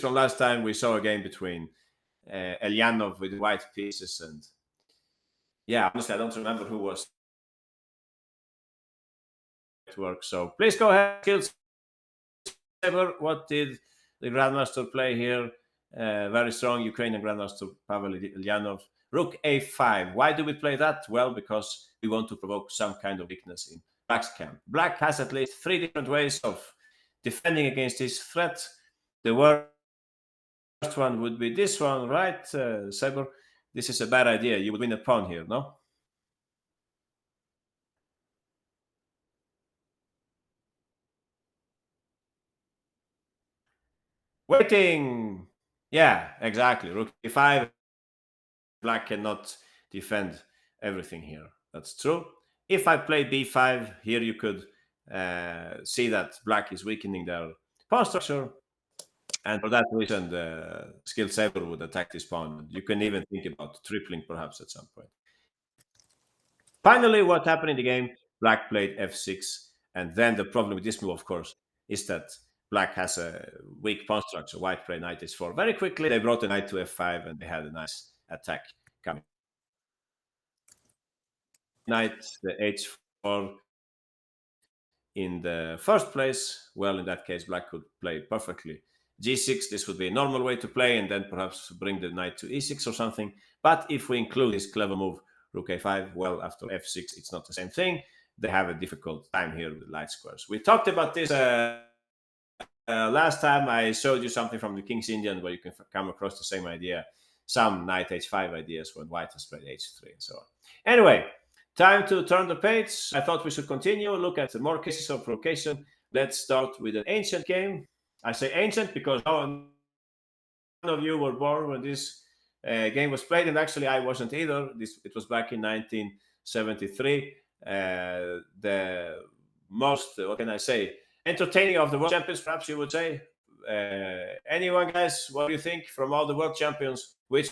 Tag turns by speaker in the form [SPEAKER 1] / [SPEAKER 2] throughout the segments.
[SPEAKER 1] from last time we saw a game between Elyanov with white pieces, and yeah, honestly, I don't remember who was at work. So please go ahead, Skills Saber. What did the Grandmaster play here? Very strong Ukrainian Grandmaster Pavel Elyanov. Rook a5. Why do we play that? Well, because we want to provoke some kind of weakness in Black's camp. Black has at least 3 different ways of defending against his threat. The worst one would be this one, right, Saber? This is a bad idea. You would win a pawn here, no? Waiting. Yeah, exactly. Rook e5. Black cannot defend everything here. That's true. If I play b5, here you could see that Black is weakening their pawn structure. And for that reason, the skilled saber would attack this pawn. You can even think about tripling perhaps at some point. Finally, what happened in the game? Black played f6. And then the problem with this move, of course, is that Black has a weak pawn structure. White played knight h4. Very quickly, they brought the knight to f5 and they had a nice attack coming. Knight, the h4 in the first place. Well, in that case, Black could play perfectly g6. This would be a normal way to play, and then perhaps bring the knight to e6 or something. But if we include this clever move, rook a5, well, after f6, it's not the same thing. They have a difficult time here with light squares. We talked about this last time. I showed you something from the King's Indian where you can come across the same idea, some knight h5 ideas when white has played h3 and so on. Anyway, time to turn the page. I thought we should continue, look at more cases of provocation. Let's start with an ancient game. I say ancient because none of you were born when this game was played, and actually I wasn't either. It was back in 1973. The most, what can I say, entertaining of the world champions, perhaps you would say. Anyone, guys, what do you think from all the world champions? Which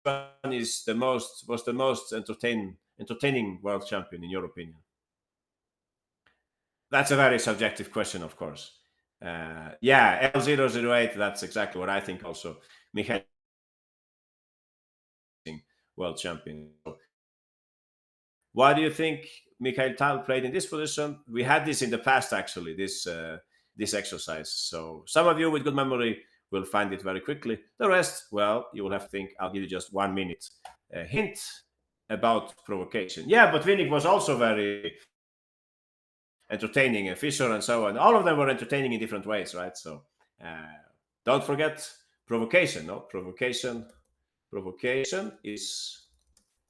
[SPEAKER 1] one was the most entertaining world champion in your opinion? That's a very subjective question, of course. Yeah, L008, that's exactly what I think also. Mikhail, world champion. Why do you think Mikhail Tal played in this position? We had this in the past, actually, this exercise. So some of you with good memory will find it very quickly. The rest, well, you will have to think. I'll give you just 1 minute hint about provocation. Yeah, but Vinnik was also very entertaining, and Fischer and so on. All of them were entertaining in different ways, right? So don't forget provocation. No, provocation is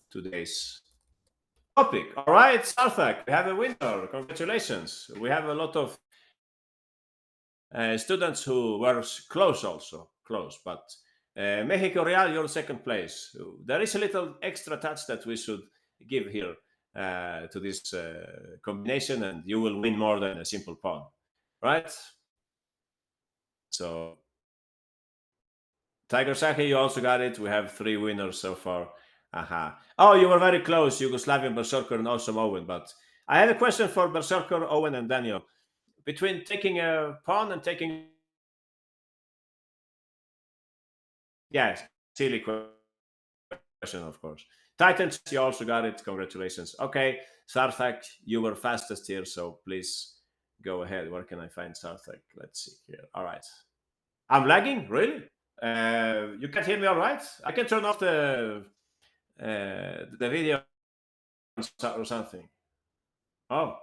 [SPEAKER 1] today's topic. All right, Sarthak, we have a winner. Congratulations. We have a lot of students who were close also, but Mexico Real, you're second place. There is a little extra touch that we should give here to this combination, and you will win more than a simple pawn, right? So Tiger Saki, you also got it. We have 3 winners so far. Aha. Oh, you were very close, Yugoslavian Berserker and Awesome Owen. But I have a question for Berserker, Owen, and Daniel. Between taking a pawn and taking... Yes, silly question, of course. Titans, you also got it. Congratulations. Okay, Sarthak, you were fastest here, so please go ahead. Where can I find Sarthak? Let's see here. All right. I'm lagging? Really? You can't hear me all right? I can turn off the video or something. Oh.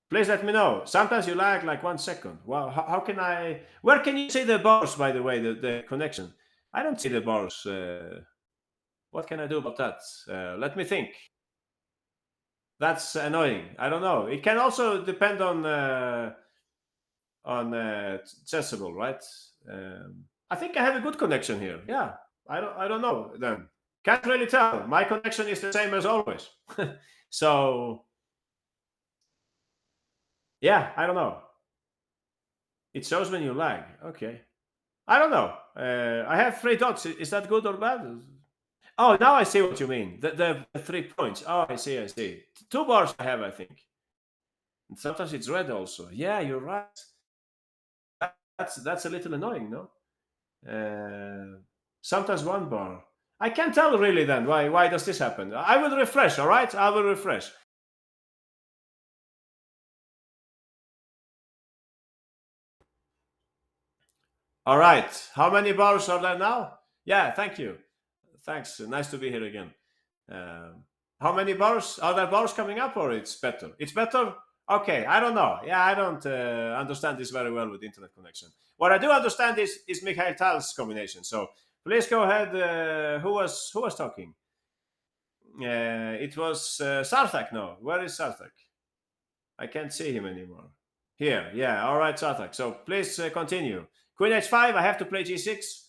[SPEAKER 1] Please let me know. Sometimes you lag like 1 second. Well, how can I... Where can you see the bars, by the way, the connection? I don't see the bars. What can I do about that? Let me think. That's annoying. I don't know. It can also depend on Chessable, right? I think I have a good connection here. Yeah, I don't know then. Can't really tell. My connection is the same as always. So yeah, I don't know. It shows when you lag. Okay. I don't know. I have 3 dots. Is that good or bad? Oh, now I see what you mean. The 3 points. Oh, I see. 2 bars I have, I think. And sometimes it's red also. Yeah, you're right. That's a little annoying, no? Sometimes one bar. I can't tell really then why does this happen. I will refresh, all right? I will refresh. All right. How many bars are there now? Yeah, thank you. Thanks. Nice to be here again. Um, how many bars are there? Bars coming up, or it's better? It's better. Okay, I don't know. Yeah, I don't understand this very well with internet connection. What I do understand is Mikhail Tal's combination. So please go ahead. Who was talking? It was Sarthak. No, where is Sarthak? I can't see him anymore. Here, yeah. All right, Sarthak. So please continue. Queen h5. I have to play g6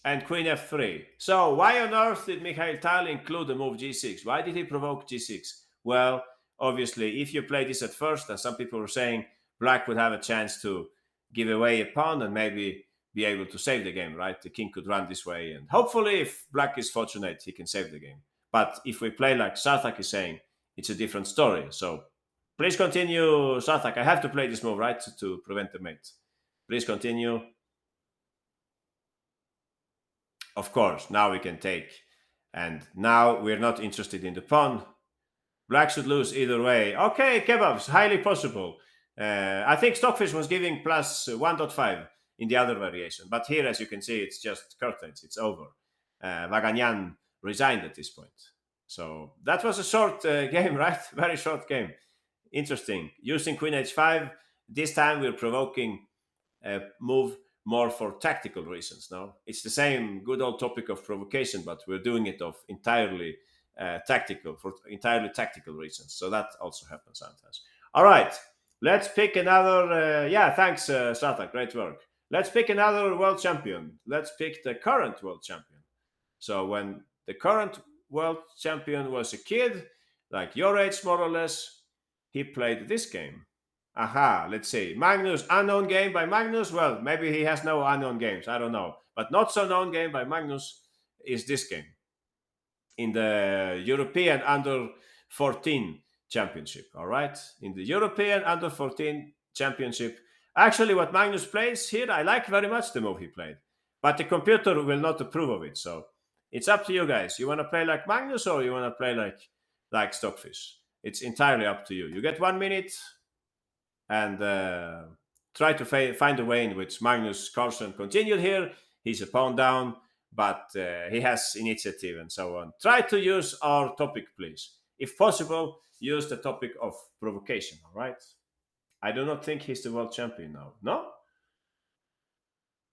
[SPEAKER 1] and queen f3. So why on earth did Mikhail Tal include the move g6? Why did he provoke g6? Well, obviously, if you play this at first, as some people were saying, black would have a chance to give away a pawn and maybe be able to save the game, right? The king could run this way, and hopefully, if black is fortunate, he can save the game. But if we play like Sarthak is saying, it's a different story. So please continue, Sarthak. I have to play this move, right, to prevent the mate. Please continue. Of course, now we can take. And now we're not interested in the pawn. Black should lose either way. Okay, kebabs, highly possible. I think Stockfish was giving plus 1.5 in the other variation. But here, as you can see, it's just curtains. It's over. Vaganyan resigned at this point. So that was a short game, right? Very short game. Interesting. Using queen h5. This time we're provoking a move more for tactical reasons. No, it's the same good old topic of provocation, but we're doing it of entirely entirely tactical reasons. So that also happens sometimes. All right, let's pick another. Yeah, thanks, Sata. Great work. Let's pick another world champion. Let's pick the current world champion. So when the current world champion was a kid, like your age more or less, he played this game. Aha, let's see. Magnus, unknown game by Magnus. Well, maybe he has no unknown games. I don't know. But not so known game by Magnus is this game in the European Under 14 Championship. All right. In the European Under 14 Championship. Actually, what Magnus plays here, I like very much the move he played. But the computer will not approve of it. So it's up to you guys. You want to play like Magnus or you want to play like Stockfish? It's entirely up to you. You get 1 minute and try to find a way in which Magnus Carlsen continued here. He's a pawn down, but he has initiative and so on. Try to use our topic, please. If possible, use the topic of provocation, all right? I do not think he's the world champion now. No?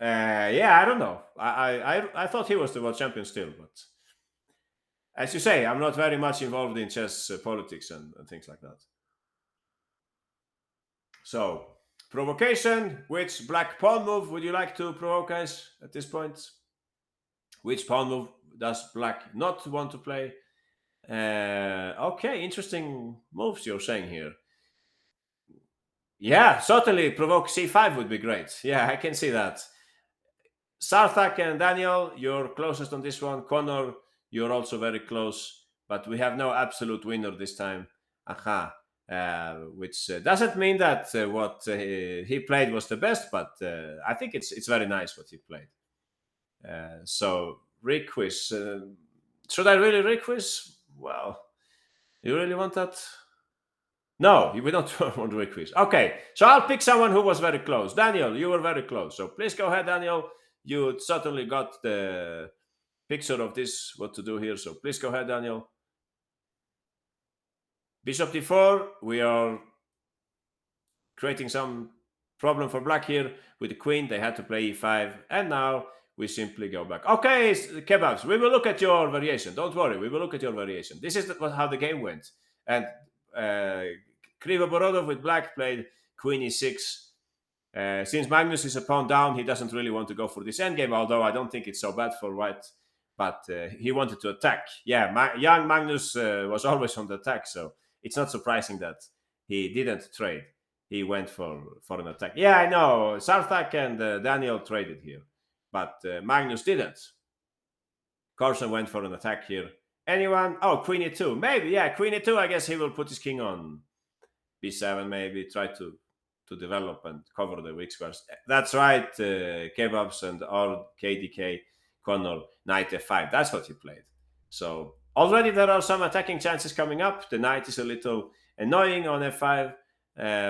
[SPEAKER 1] Yeah, I don't know. I thought he was the world champion still, but as you say, I'm not very much involved in chess politics and things like that. So, provocation. Which black pawn move would you like to provoke, guys, at this point? Which pawn move does black not want to play? Okay, interesting moves you're saying here. Yeah, certainly provoke c5 would be great. Yeah, I can see that. Sarthak and Daniel, you're closest on this one. Connor, you're also very close, but we have no absolute winner this time. Aha. Which doesn't mean that what he played was the best, but I think it's very nice what he played. So requiz. Should I really requiz? Well, you really want that? No, we don't want requiz. Okay, so I'll pick someone who was very close. Daniel, you were very close. So please go ahead, Daniel. You certainly got the picture of this, what to do here. So please go ahead, Daniel. Bishop d4, we are creating some problem for black here with the queen. They had to play e5, and now we simply go back. Okay, kebabs, we will look at your variation. Don't worry, we will look at your variation. This is how the game went. And Krivo Borodov with black played queen e6. Since Magnus is a pawn down, he doesn't really want to go for this endgame, although I don't think it's so bad for white. But he wanted to attack. Yeah, young Magnus was always on the attack, so it's not surprising that he didn't trade. He went for an attack. Yeah, I know. Sarthak and Daniel traded here, but Magnus didn't. Carlsen went for an attack here. Anyone? Oh, queen e2. Maybe, yeah, queen e2. I guess he will put his king on b7, maybe. Try to to develop and cover the weak squares. That's right, Kebabs and our KDK Connor, knight f5. That's what he played. So already there are some attacking chances coming up. The knight is a little annoying on f5.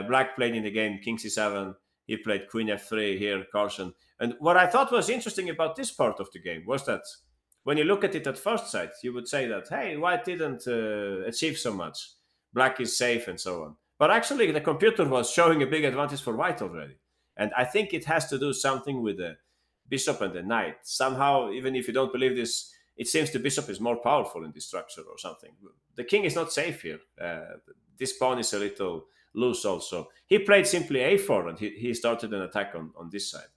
[SPEAKER 1] Black played in the game king c7. He played queen f3 here, Carson. And what I thought was interesting about this part of the game was that when you look at it at first sight, you would say that, hey, white didn't achieve so much. Black is safe and so on. But actually, the computer was showing a big advantage for white already. And I think it has to do something with the bishop and the knight. Somehow, even if you don't believe this, it seems the bishop is more powerful in this structure or something. The king is not safe here. This pawn is a little loose also. He played simply a4 and he started an attack on this side.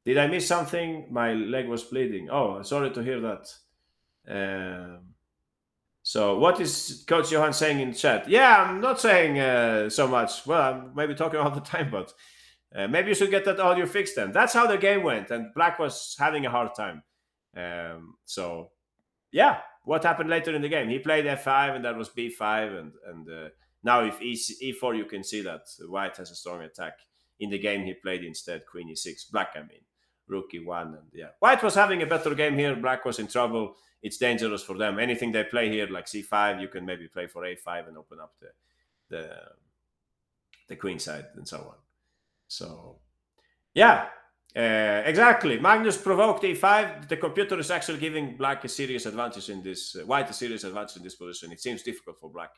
[SPEAKER 1] Did I miss something? My leg was bleeding. Oh, sorry to hear that. So what is Coach Johan saying in chat? Yeah, I'm not saying so much. Well, I'm maybe talking all the time, but maybe you should get that audio fixed then. That's how the game went, and Black was having a hard time. So, yeah, what happened later in the game? He played f5, and that was b5, and now if e4, you can see that White has a strong attack. In the game, he played instead queen e6. Black, I mean, rook e1, and yeah. White was having a better game here. Black was in trouble. It's dangerous for them. Anything they play here, like c5, you can maybe play for a5 and open up the queen side and so on. So, yeah, exactly. Magnus provoked e5. The computer is actually giving Black a serious advantage in this. White a serious advantage in this position. It seems difficult for Black.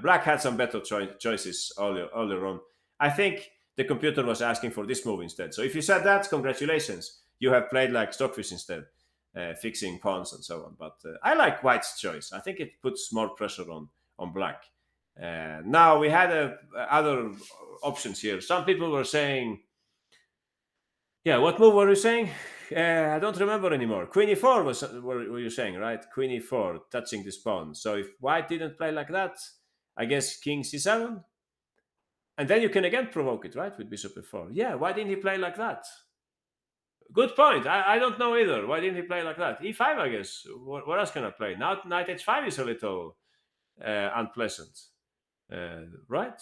[SPEAKER 1] Black had some better choices earlier on. I think the computer was asking for this move instead. So if you said that, congratulations. You have played like Stockfish instead. Fixing pawns and so on, but I like White's choice. I think it puts more pressure on Black. Now we had other options here. Some people were saying, yeah, what move were you saying? I don't remember anymore. Queen e4 were you saying, right? Queen e4 touching this pawn. So if White didn't play like that, I guess king c7, and then you can again provoke it, right, with bishop e4. Yeah, why didn't he play like that? Good point. I don't know either. Why didn't he play like that? e5, I guess. What else can I play? Now knight h5 is a little unpleasant. Right?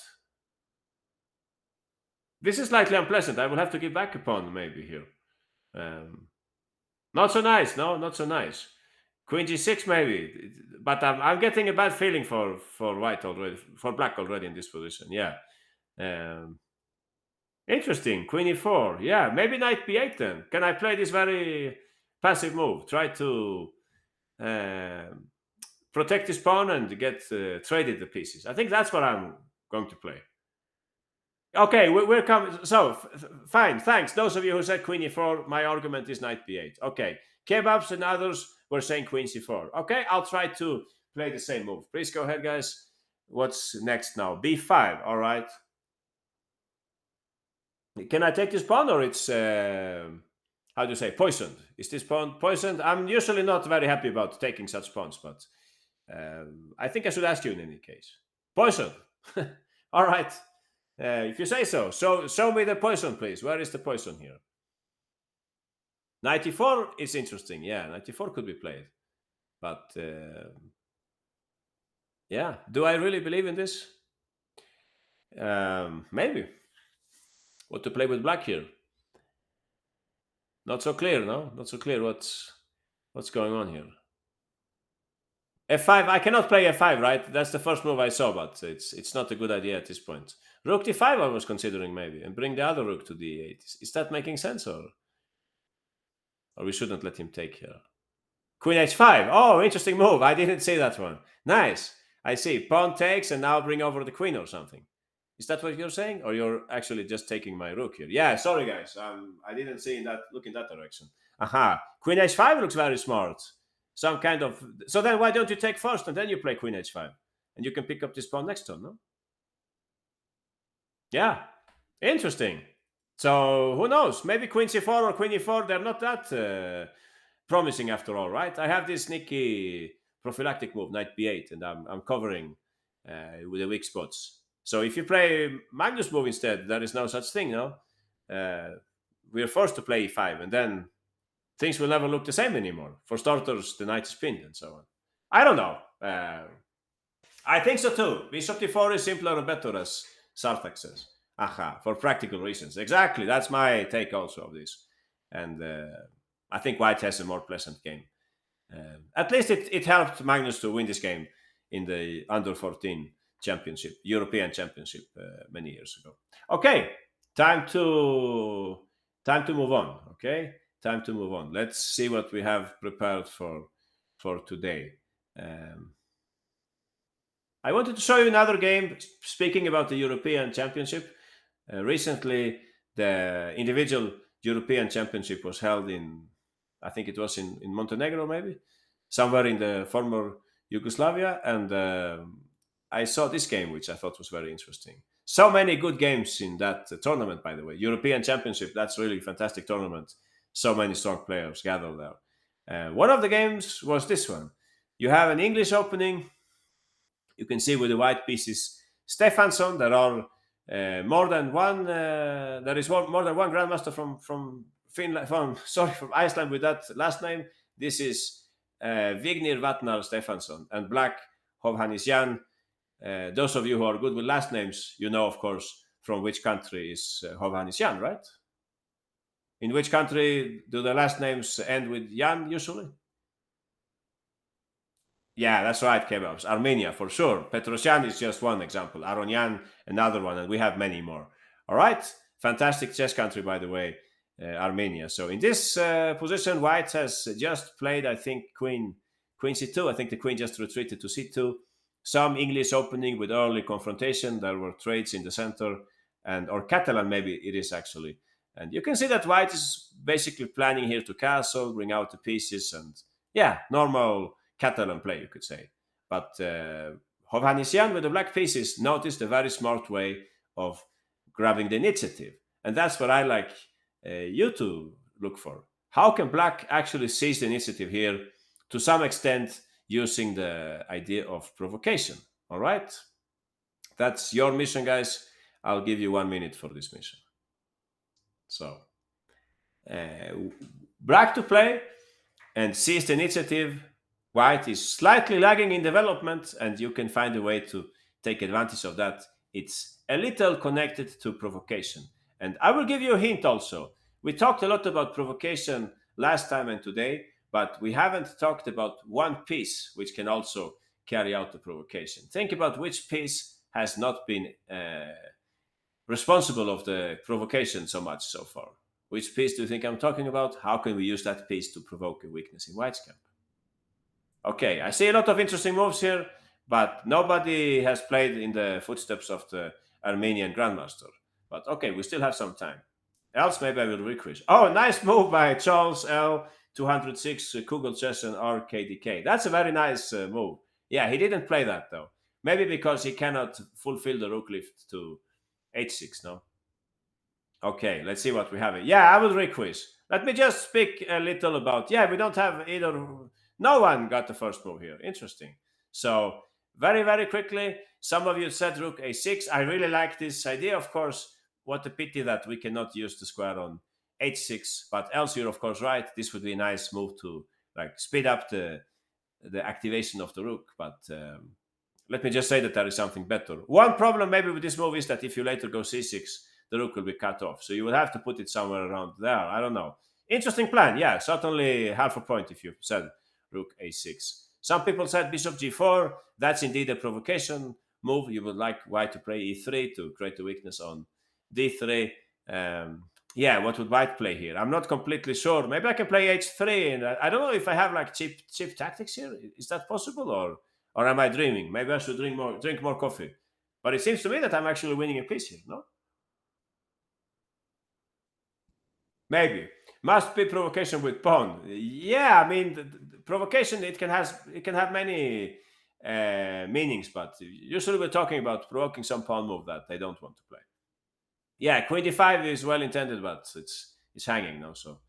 [SPEAKER 1] This is slightly unpleasant. I will have to give back a pawn maybe here. Not so nice. No, not so nice. Queen g6 maybe. But I'm getting a bad feeling for White already, for Black already in this position. Yeah. Interesting. Queen e4. Yeah, maybe knight b8 then. Can I play this very passive move? Try to protect this pawn and get traded the pieces. I think that's what I'm going to play. Okay, we're coming. So, fine. Thanks. Those of you who said queen e4, my argument is knight b8. Okay. Kebabs and others were saying queen c4. Okay, I'll try to play the same move. Please go ahead, guys. What's next now? b5. All right. Can I take this pawn, or it's how do you say, poisoned? Is this pawn poisoned? I'm usually not very happy about taking such pawns, but I think I should ask you in any case. Poisoned. All right. If you say so. So show me the poison, please. Where is the poison here? Knight e4 is interesting. Yeah, knight e4 could be played, but yeah. Do I really believe in this? Maybe. What to play with Black here? Not so clear, no? Not so clear what's going on here. f5, I cannot play f5, right? That's the first move I saw, but it's not a good idea at this point. Rook d5 I was considering maybe, and bring the other rook to d8. Is that making sense, or we shouldn't let him take here? Queen h5. Oh, interesting move. I didn't see that one. Nice. I see. Pawn takes, and now bring over the queen or something. Is that what you're saying? Or you're actually just taking my rook here? Yeah, sorry guys. I didn't see look in that direction. Aha. Queen h5 looks very smart. Some kind of... So then why don't you take first and then you play queen h5? And you can pick up this pawn next turn, no? Yeah. Interesting. So who knows? Maybe queen c4 or queen e4, they're not that promising after all, right? I have this sneaky prophylactic move, knight b8, and I'm covering with the weak spots. So if you play Magnus move instead, there is no such thing, no? We're forced to play e5, and then things will never look the same anymore. For starters, the knight is pinned and so on. I don't know. I think so too. Bishop d4 is simpler and better, as Sartak says. Aha, for practical reasons. Exactly, that's my take also of this. And I think white has a more pleasant game. At least it helped Magnus to win this game in the under 14 championship, European championship, many years ago. Okay, time to move on. Okay, time to move on. Let's see what we have prepared for today. I wanted to show you another game. Speaking about the European Championship, recently the individual European Championship was held in, I think it was in Montenegro, maybe somewhere in the former Yugoslavia, and I saw this game, which I thought was very interesting. So many good games in that tournament, by the way. European Championship, that's really a fantastic tournament. So many strong players gathered there. One of the games was this one. You have an English opening. You can see with the white pieces Stefansson. There are more than one. There is more than one grandmaster from Finland. From Iceland with that last name. This is Vignir Vatnar Stefansson, and black Hovhannisyan. Those of you who are good with last names, you know, of course, from which country is Hovhannisyan, right? In which country do the last names end with Yan usually? Yeah, that's right, kebabs. Armenia, for sure. Petrosyan is just one example. Aronyan, another one, and we have many more. All right, fantastic chess country, by the way, Armenia. So in this position, white has just played, I think, queen c2. I think the queen just retreated to c2. Some English opening with early confrontation. There were trades in the center, or Catalan maybe it is actually. And you can see that white is basically planning here to castle, bring out the pieces, and yeah, normal Catalan play, you could say. But Hovhannisyan with the black pieces noticed a very smart way of grabbing the initiative. And that's what I like you to look for. How can black actually seize the initiative here to some extent using the idea of provocation? All right? That's your mission, guys. I'll give you 1 minute for this mission. So, black to play and seize the initiative. White is slightly lagging in development, and you can find a way to take advantage of that. It's a little connected to provocation. And I will give you a hint also. We talked a lot about provocation last time and today, but we haven't talked about one piece which can also carry out the provocation. Think about which piece has not been responsible of the provocation so much so far. Which piece do you think I'm talking about? How can we use that piece to provoke a weakness in white's camp? Okay, I see a lot of interesting moves here, but nobody has played in the footsteps of the Armenian grandmaster. But okay, we still have some time. Else, maybe I will requiz. Oh, nice move by Charles L. 206 Kugel Chess and RKDK. That's a very nice move. Yeah, he didn't play that though. Maybe because he cannot fulfill the rook lift to h6, no? Okay, let's see what we have here. Yeah, I will requiz. Let me just speak a little about... Yeah, we don't have either... No one got the first move here. Interesting. So, very, very quickly, some of you said rook a6. I really like this idea, of course. What a pity that we cannot use the square on h6. But else you're, of course, right. This would be a nice move to like speed up the activation of the rook. But let me just say that there is something better. One problem maybe with this move is that if you later go c6, the rook will be cut off. So you will have to put it somewhere around there. I don't know. Interesting plan. Yeah, certainly half a point if you said rook a6. Some people said bishop g4. That's indeed a provocation move. You would like white to play e3 to create a weakness on d3. Yeah, what would white play here? I'm not completely sure. Maybe I can play h3. And I don't know if I have like cheap tactics here. Is that possible, or am I dreaming? Maybe I should drink more coffee. But it seems to me that I'm actually winning a piece here, no? Maybe. Must be provocation with pawn. Yeah, I mean, the provocation, it can have many meanings, but usually we're talking about provoking some pawn move that they don't want to play. Yeah, queen d5 is well intended, but it's hanging now. So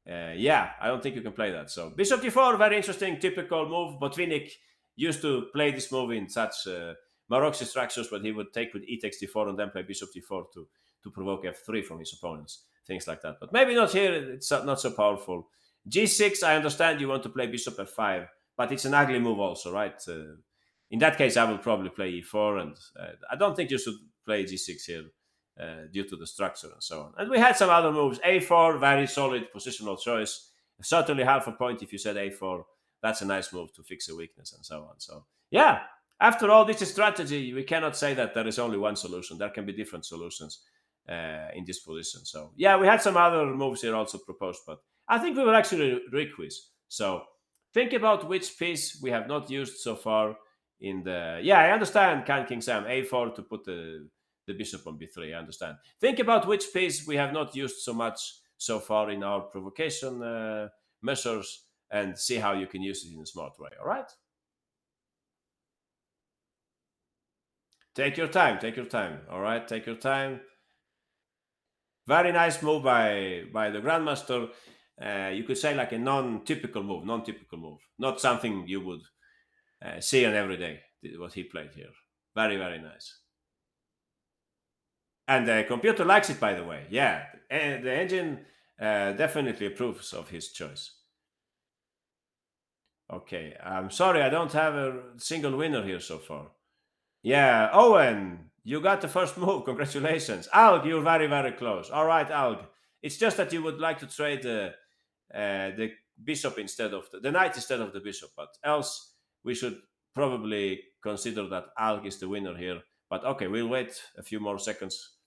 [SPEAKER 1] yeah, I don't think you can play that. So bishop d4, very interesting, typical move. Botvinnik used to play this move in such Maroczy structures, but he would take with e takes d4 and then play bishop d4 to provoke f3 from his opponents, things like that. But maybe not here. It's not so powerful. g6, I understand you want to play bishop f5, but it's an ugly move also, right? In that case, I will probably play e4, and I don't think you should play g6 here due to the structure and so on. And we had some other moves. a4, very solid positional choice. Certainly half a point if you said a4. That's a nice move to fix a weakness and so on. So yeah, after all, this is strategy. We cannot say that there is only one solution. There can be different solutions in this position. So yeah, we had some other moves here also proposed, but I think we will actually requiz. So think about which piece we have not used so far in the. Yeah, I understand. Can King Sam a4 to put the bishop on b3. I understand. Think about which piece we have not used so much so far in our provocation measures and see how you can use it in a smart way. All right. Take your time. Take your time. All right. Take your time. Very nice move by the grandmaster. You could say like a non-typical move, not something you would see on every day. What he played here, very very nice. And the computer likes it, by the way. Yeah, and the engine definitely approves of his choice. Okay, I'm sorry, I don't have a single winner here so far. Yeah, Owen, you got the first move. Congratulations. Alg, you're very, very close. All right, Alg. It's just that you would like to trade the bishop instead of the knight instead of the bishop. But else, we should probably consider that Alg is the winner here. But okay, we'll wait a few more seconds.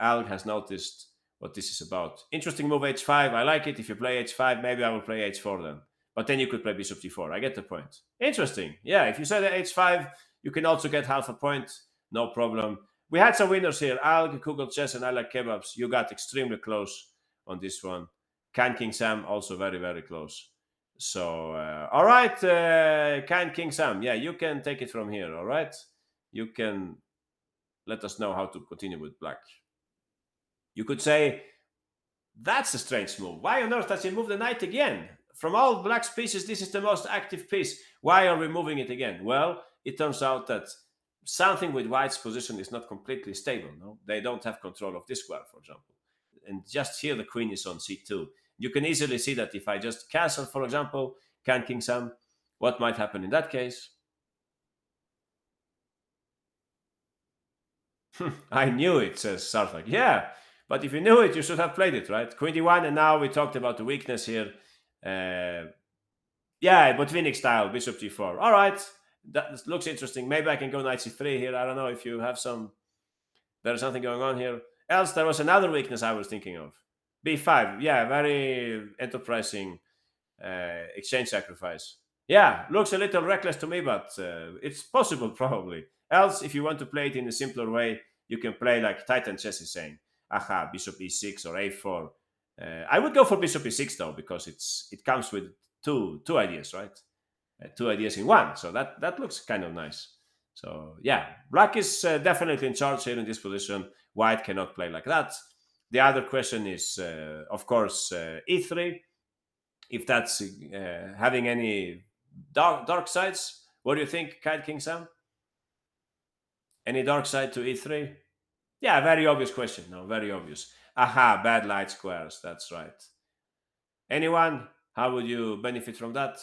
[SPEAKER 1] Alg has noticed what this is about. Interesting move, h5. I like it. If you play h5, maybe I will play h4 then. But then you could play bishop d4. I get the point. Interesting. Yeah, if you say the h5, you can also get half a point. No problem. We had some winners here. Alg, Kugel Chess, and I Like Kebabs. You got extremely close on this one. Can King Sam, also very, very close. So, all right, Can King Sam. Yeah, you can take it from here, all right? You can let us know how to continue with black. You could say, that's a strange move. Why on earth does he move the knight again? From all black's pieces, this is the most active piece. Why are we moving it again? Well, it turns out that something with white's position is not completely stable. No, they don't have control of this square, for example. And just here, the queen is on c2. You can easily see that if I just castle, for example, Can King Sam, what might happen in that case? I knew it, says Sarthak. Yeah, but if you knew it, you should have played it, right? Queen d1, and now we talked about the weakness here. Yeah, Botvinnik style, bishop g4. All right, that looks interesting. Maybe I can go knight c3 here. I don't know if you have there's something going on here. Else, there was another weakness I was thinking of. b5, yeah, very enterprising exchange sacrifice. Yeah, looks a little reckless to me, but it's possible probably. Else, if you want to play it in a simpler way, you can play like Titan Chess is saying. Aha, bishop e6 or a4. I would go for bishop e6 though, because it comes with two ideas, right? Two ideas in one. So that looks kind of nice. So yeah, black is definitely in charge here in this position. White cannot play like that. The other question is, of course, e3. If that's having any dark sides, what do you think, Kite King Sam? Any dark side to e3? Yeah, very obvious question. No, very obvious. Aha, bad light squares. That's right. Anyone? How would you benefit from that?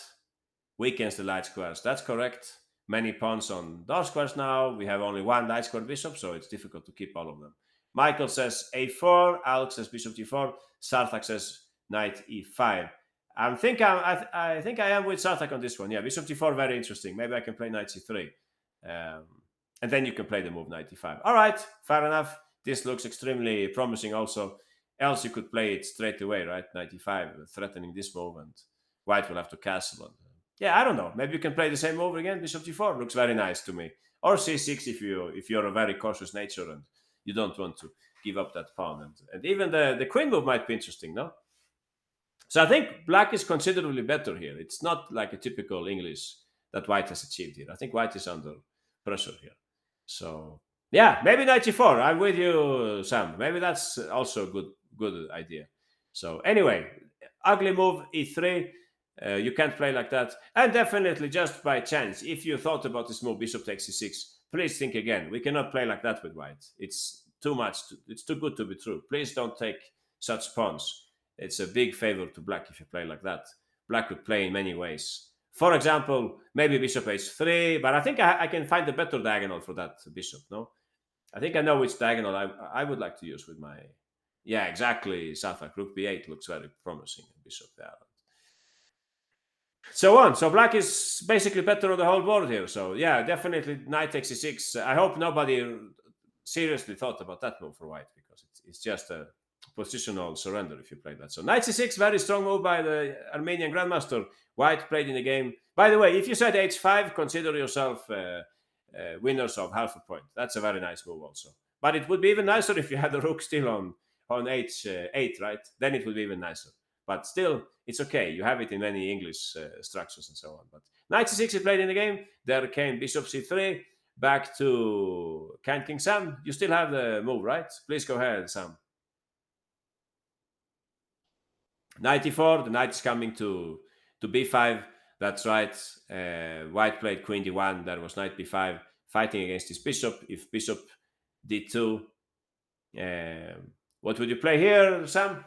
[SPEAKER 1] Weakens the light squares. That's correct. Many pawns on dark squares now. We have only one light square bishop, so it's difficult to keep all of them. Michael says a4. Alex says bishop d4. Sarthak says knight e5. I think I am with Sarthak on this one. Yeah, bishop d4, very interesting. Maybe I can play knight c3. And then you can play the move knight e5. All right, fair enough. This looks extremely promising also. Else you could play it straight away, right? Knight e5, threatening this move, and white will have to castle. And, yeah, I don't know. Maybe you can play the same move again. Bishop d4 looks very nice to me. Or c6 if you're a very cautious nature and you don't want to give up that pawn. And even the queen move might be interesting, no? So I think black is considerably better here. It's not like a typical English that white has achieved here. I think white is under pressure here. So yeah, maybe knight e4. I'm with you, Sam. Maybe that's also a good idea. So anyway, ugly move e3. You can't play like that. And definitely just by chance, if you thought about this move, bishop takes c6, please think again. We cannot play like that with white. It's too much. It's too good to be true. Please don't take such pawns. It's a big favor to black if you play like that. Black could play in many ways. For example, maybe bishop h3, but I think I can find a better diagonal for that bishop, no? I think I know which diagonal I would like to use with my. Yeah, exactly. South Rook B8 looks very promising. Bishop there. So on. So black is basically better on the whole board here. So yeah, definitely knight takes e6. I hope nobody seriously thought about that move for white because it's just a positional surrender if you play that. So knight c6, very strong move by the Armenian grandmaster. White played in the game. By the way, if you said h5, consider yourself winners of half a point. That's a very nice move also. But it would be even nicer if you had the rook still on h8, right? Then it would be even nicer. But still, it's okay. You have it in many English structures and so on. But knight c6 is played in the game. There came bishop c3. Back to King Sam. You still have the move, right? Please go ahead, Sam. Knight e4. The knight is coming to b5. That's right. White played queen d1. There was knight b5 fighting against his bishop. If bishop d2, what would you play here, Sam?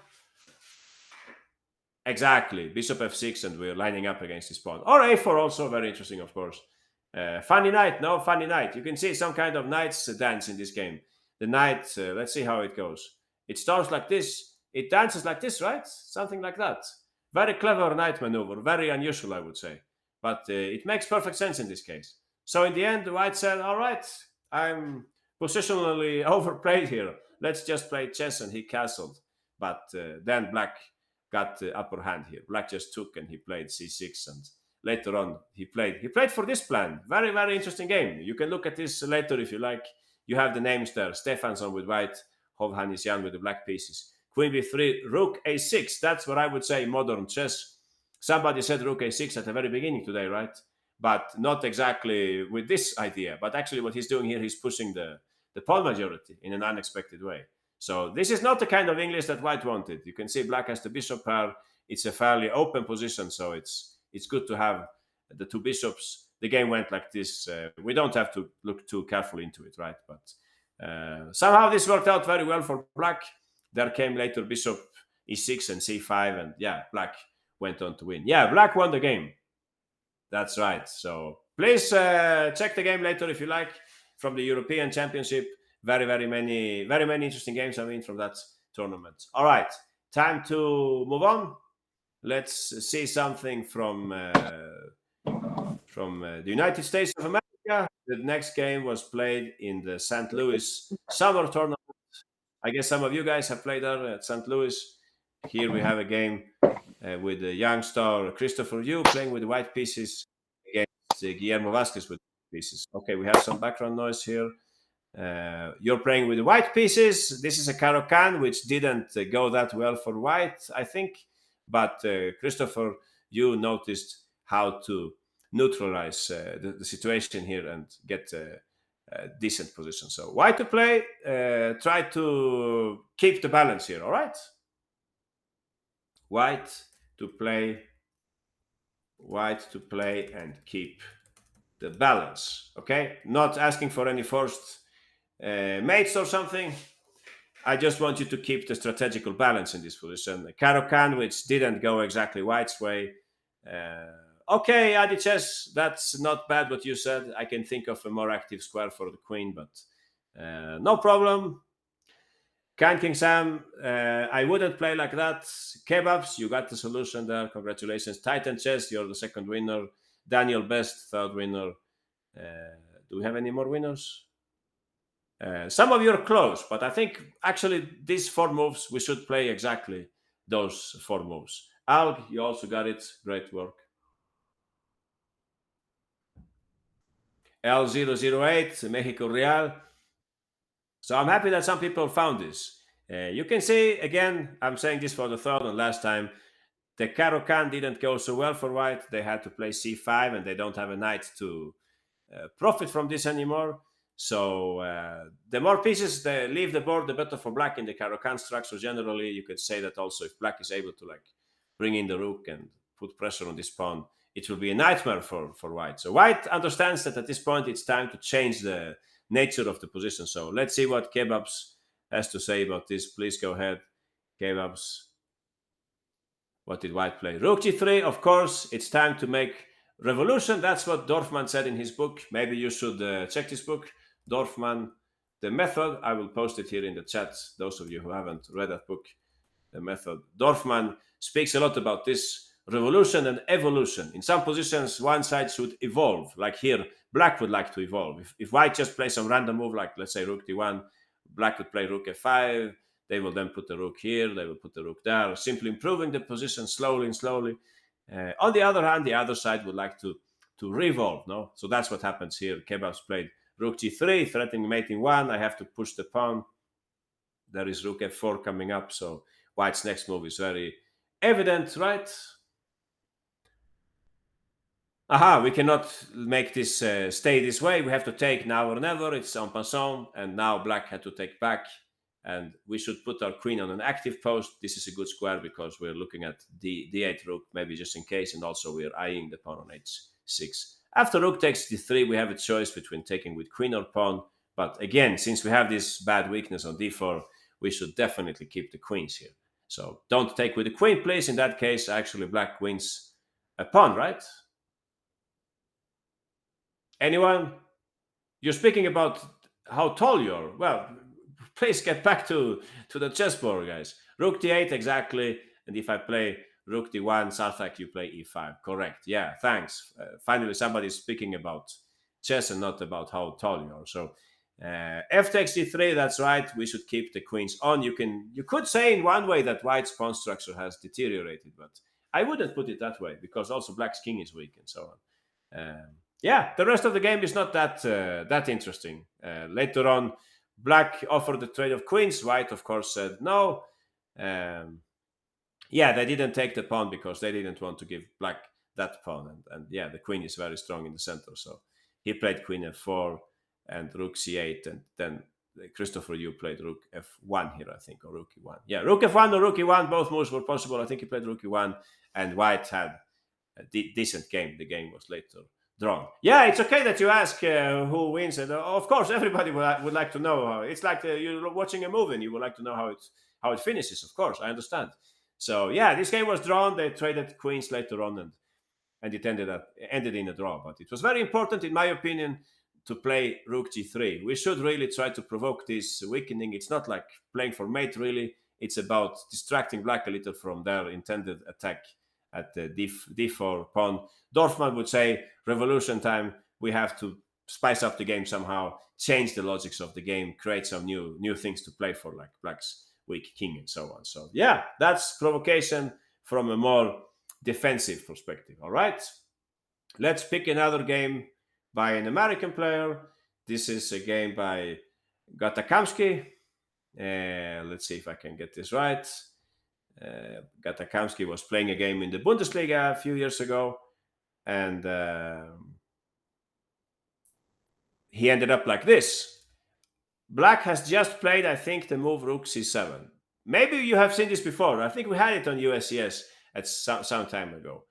[SPEAKER 1] Exactly, bishop f6, and we're lining up against his pawn. Or a4 also, very interesting, of course. Funny knight, no, funny knight. You can see some kind of knight's dance in this game. The knight, let's see how it goes. It starts like this. It dances like this, right? Something like that. Very clever knight maneuver. Very unusual, I would say. But it makes perfect sense in this case. So in the end, white said, all right, I'm positionally overplayed here. Let's just play chess, and he castled. But then black got the upper hand here. Black just took and he played c6, and later on he played for this plan. Very, very interesting game. You can look at this later if you like. You have the names there. Stefansson with white, Hovhannisyan with the black pieces. Queen b3, rook a6. That's what I would say modern chess. Somebody said rook a6 at the very beginning today, right? But not exactly with this idea. But actually what he's doing here, he's pushing the pawn majority in an unexpected way. So this is not the kind of English that white wanted. You can see black has the bishop pair. It's a fairly open position, so it's good to have the two bishops. The game went like this. We don't have to look too carefully into it, right? But somehow this worked out very well for black. There came later bishop e6 and c5, and yeah, black went on to win. Yeah, black won the game. That's right. So please check the game later if you like from the European Championship. Very, very many interesting games, I mean, from that tournament. All right, time to move on. Let's see something from the United States of America. The next game was played in the St. Louis Summer Tournament. I guess some of you guys have played there at St. Louis. Here we have a game with the young star Christopher Yu playing with the white pieces against Guillermo Vasquez with pieces. Okay, we have some background noise here. You're playing with the white pieces. This is a Caro-Kann, which didn't go that well for white, I think. But Christopher, you noticed how to neutralize the situation here and get a decent position. So white to play, try to keep the balance here, all right? White to play and keep the balance, okay? Not asking for any forced mates or something. I just want you to keep the strategical balance in this position. Caro-Kann, which didn't go exactly white's way. Okay, Adi Chess, that's not bad what you said. I can think of a more active square for the queen, but no problem. King Sam, I wouldn't play like that. Kebabs, you got the solution there. Congratulations. Titan Chess, you're the second winner. Daniel Best, third winner. Do we have any more winners? Some of you are close, but I think actually these four moves, we should play exactly those four moves. Alg, you also got it. Great work. L008, Mexico Real. So I'm happy that some people found this. You can see, again, I'm saying this for the third and last time, the Caro-Kann didn't go so well for white. They had to play c5, and they don't have a knight to profit from this anymore. So the more pieces they leave the board, the better for black in the Caro-Kann structure. Generally, you could say that also if black is able to like bring in the rook and put pressure on this pawn, it will be a nightmare for white. So white understands that at this point it's time to change the nature of the position. So let's see what Kebabs has to say about this. Please go ahead, Kebabs. What did white play? Rook g3, of course, it's time to make revolution. That's what Dorfman said in his book. Maybe you should check this book. Dorfman, the method, I will post it here in the chat. Those of you who haven't read that book, The Method. Dorfman speaks a lot about this revolution and evolution. In some positions, one side should evolve. Like here, black would like to evolve. If white just plays some random move, like let's say rook d1, black would play rook f5. They will then put the rook here. They will put the rook there, simply improving the position slowly and slowly. On the other hand, the other side would like to revolve. No, so that's what happens here. Kebab's played rook g3, threatening mating 1. I have to push the pawn. There is rook f4 coming up, so white's next move is very evident, right? Aha, we cannot make this stay this way. We have to take now or never. It's en passant, and now black had to take back. And we should put our queen on an active post. This is a good square because we're looking at d8 rook, maybe just in case, and also we're eyeing the pawn on h6. After rook takes d3, we have a choice between taking with queen or pawn. But again, since we have this bad weakness on d4, we should definitely keep the queens here. So don't take with the queen, please. In that case, actually black wins a pawn, right? Anyone? You're speaking about how tall you are. Well, please get back to the chessboard, guys. Rook d8, exactly. And if I play rook d1, Sarthak, you play e5. Correct. Yeah, thanks. Finally, somebody's speaking about chess and not about how tall you are. So f takes d3, that's right. We should keep the queens on. You could say in one way that white's pawn structure has deteriorated, but I wouldn't put it that way because also black's king is weak and so on. Yeah, the rest of the game is not that interesting. Later on, black offered the trade of queens. White, of course, said no. Yeah, they didn't take the pawn because they didn't want to give black that pawn. And yeah, the queen is very strong in the center. So he played queen f4 and rook c8. And then Christopher, you played rook f1 here, I think, or rook e1. Yeah, rook f1 or rook e1, both moves were possible. I think he played rook e1. And white had a decent game. The game was later drawn. Yeah, it's okay that you ask who wins. And of course, everybody would like to know. It's like you're watching a movie and you would like to know how it finishes. Of course, I understand. So yeah, this game was drawn. They traded queens later on, and it ended in a draw. But it was very important, in my opinion, to play rook g3. We should really try to provoke this weakening. It's not like playing for mate, really. It's about distracting black a little from their intended attack at the d4 pawn. Dorfman would say, revolution time, we have to spice up the game somehow, change the logics of the game, create some new things to play for, like black's weak king and so on. So yeah, that's provocation from a more defensive perspective. All right, let's pick another game by an American player. This is a game by Gatakamsky. Let's see if I can get this right. Gatakamsky was playing a game in the Bundesliga a few years ago, and he ended up like this. Black has just played, I think, the move rook c7. Maybe you have seen this before. I think we had it on USCS at some time ago.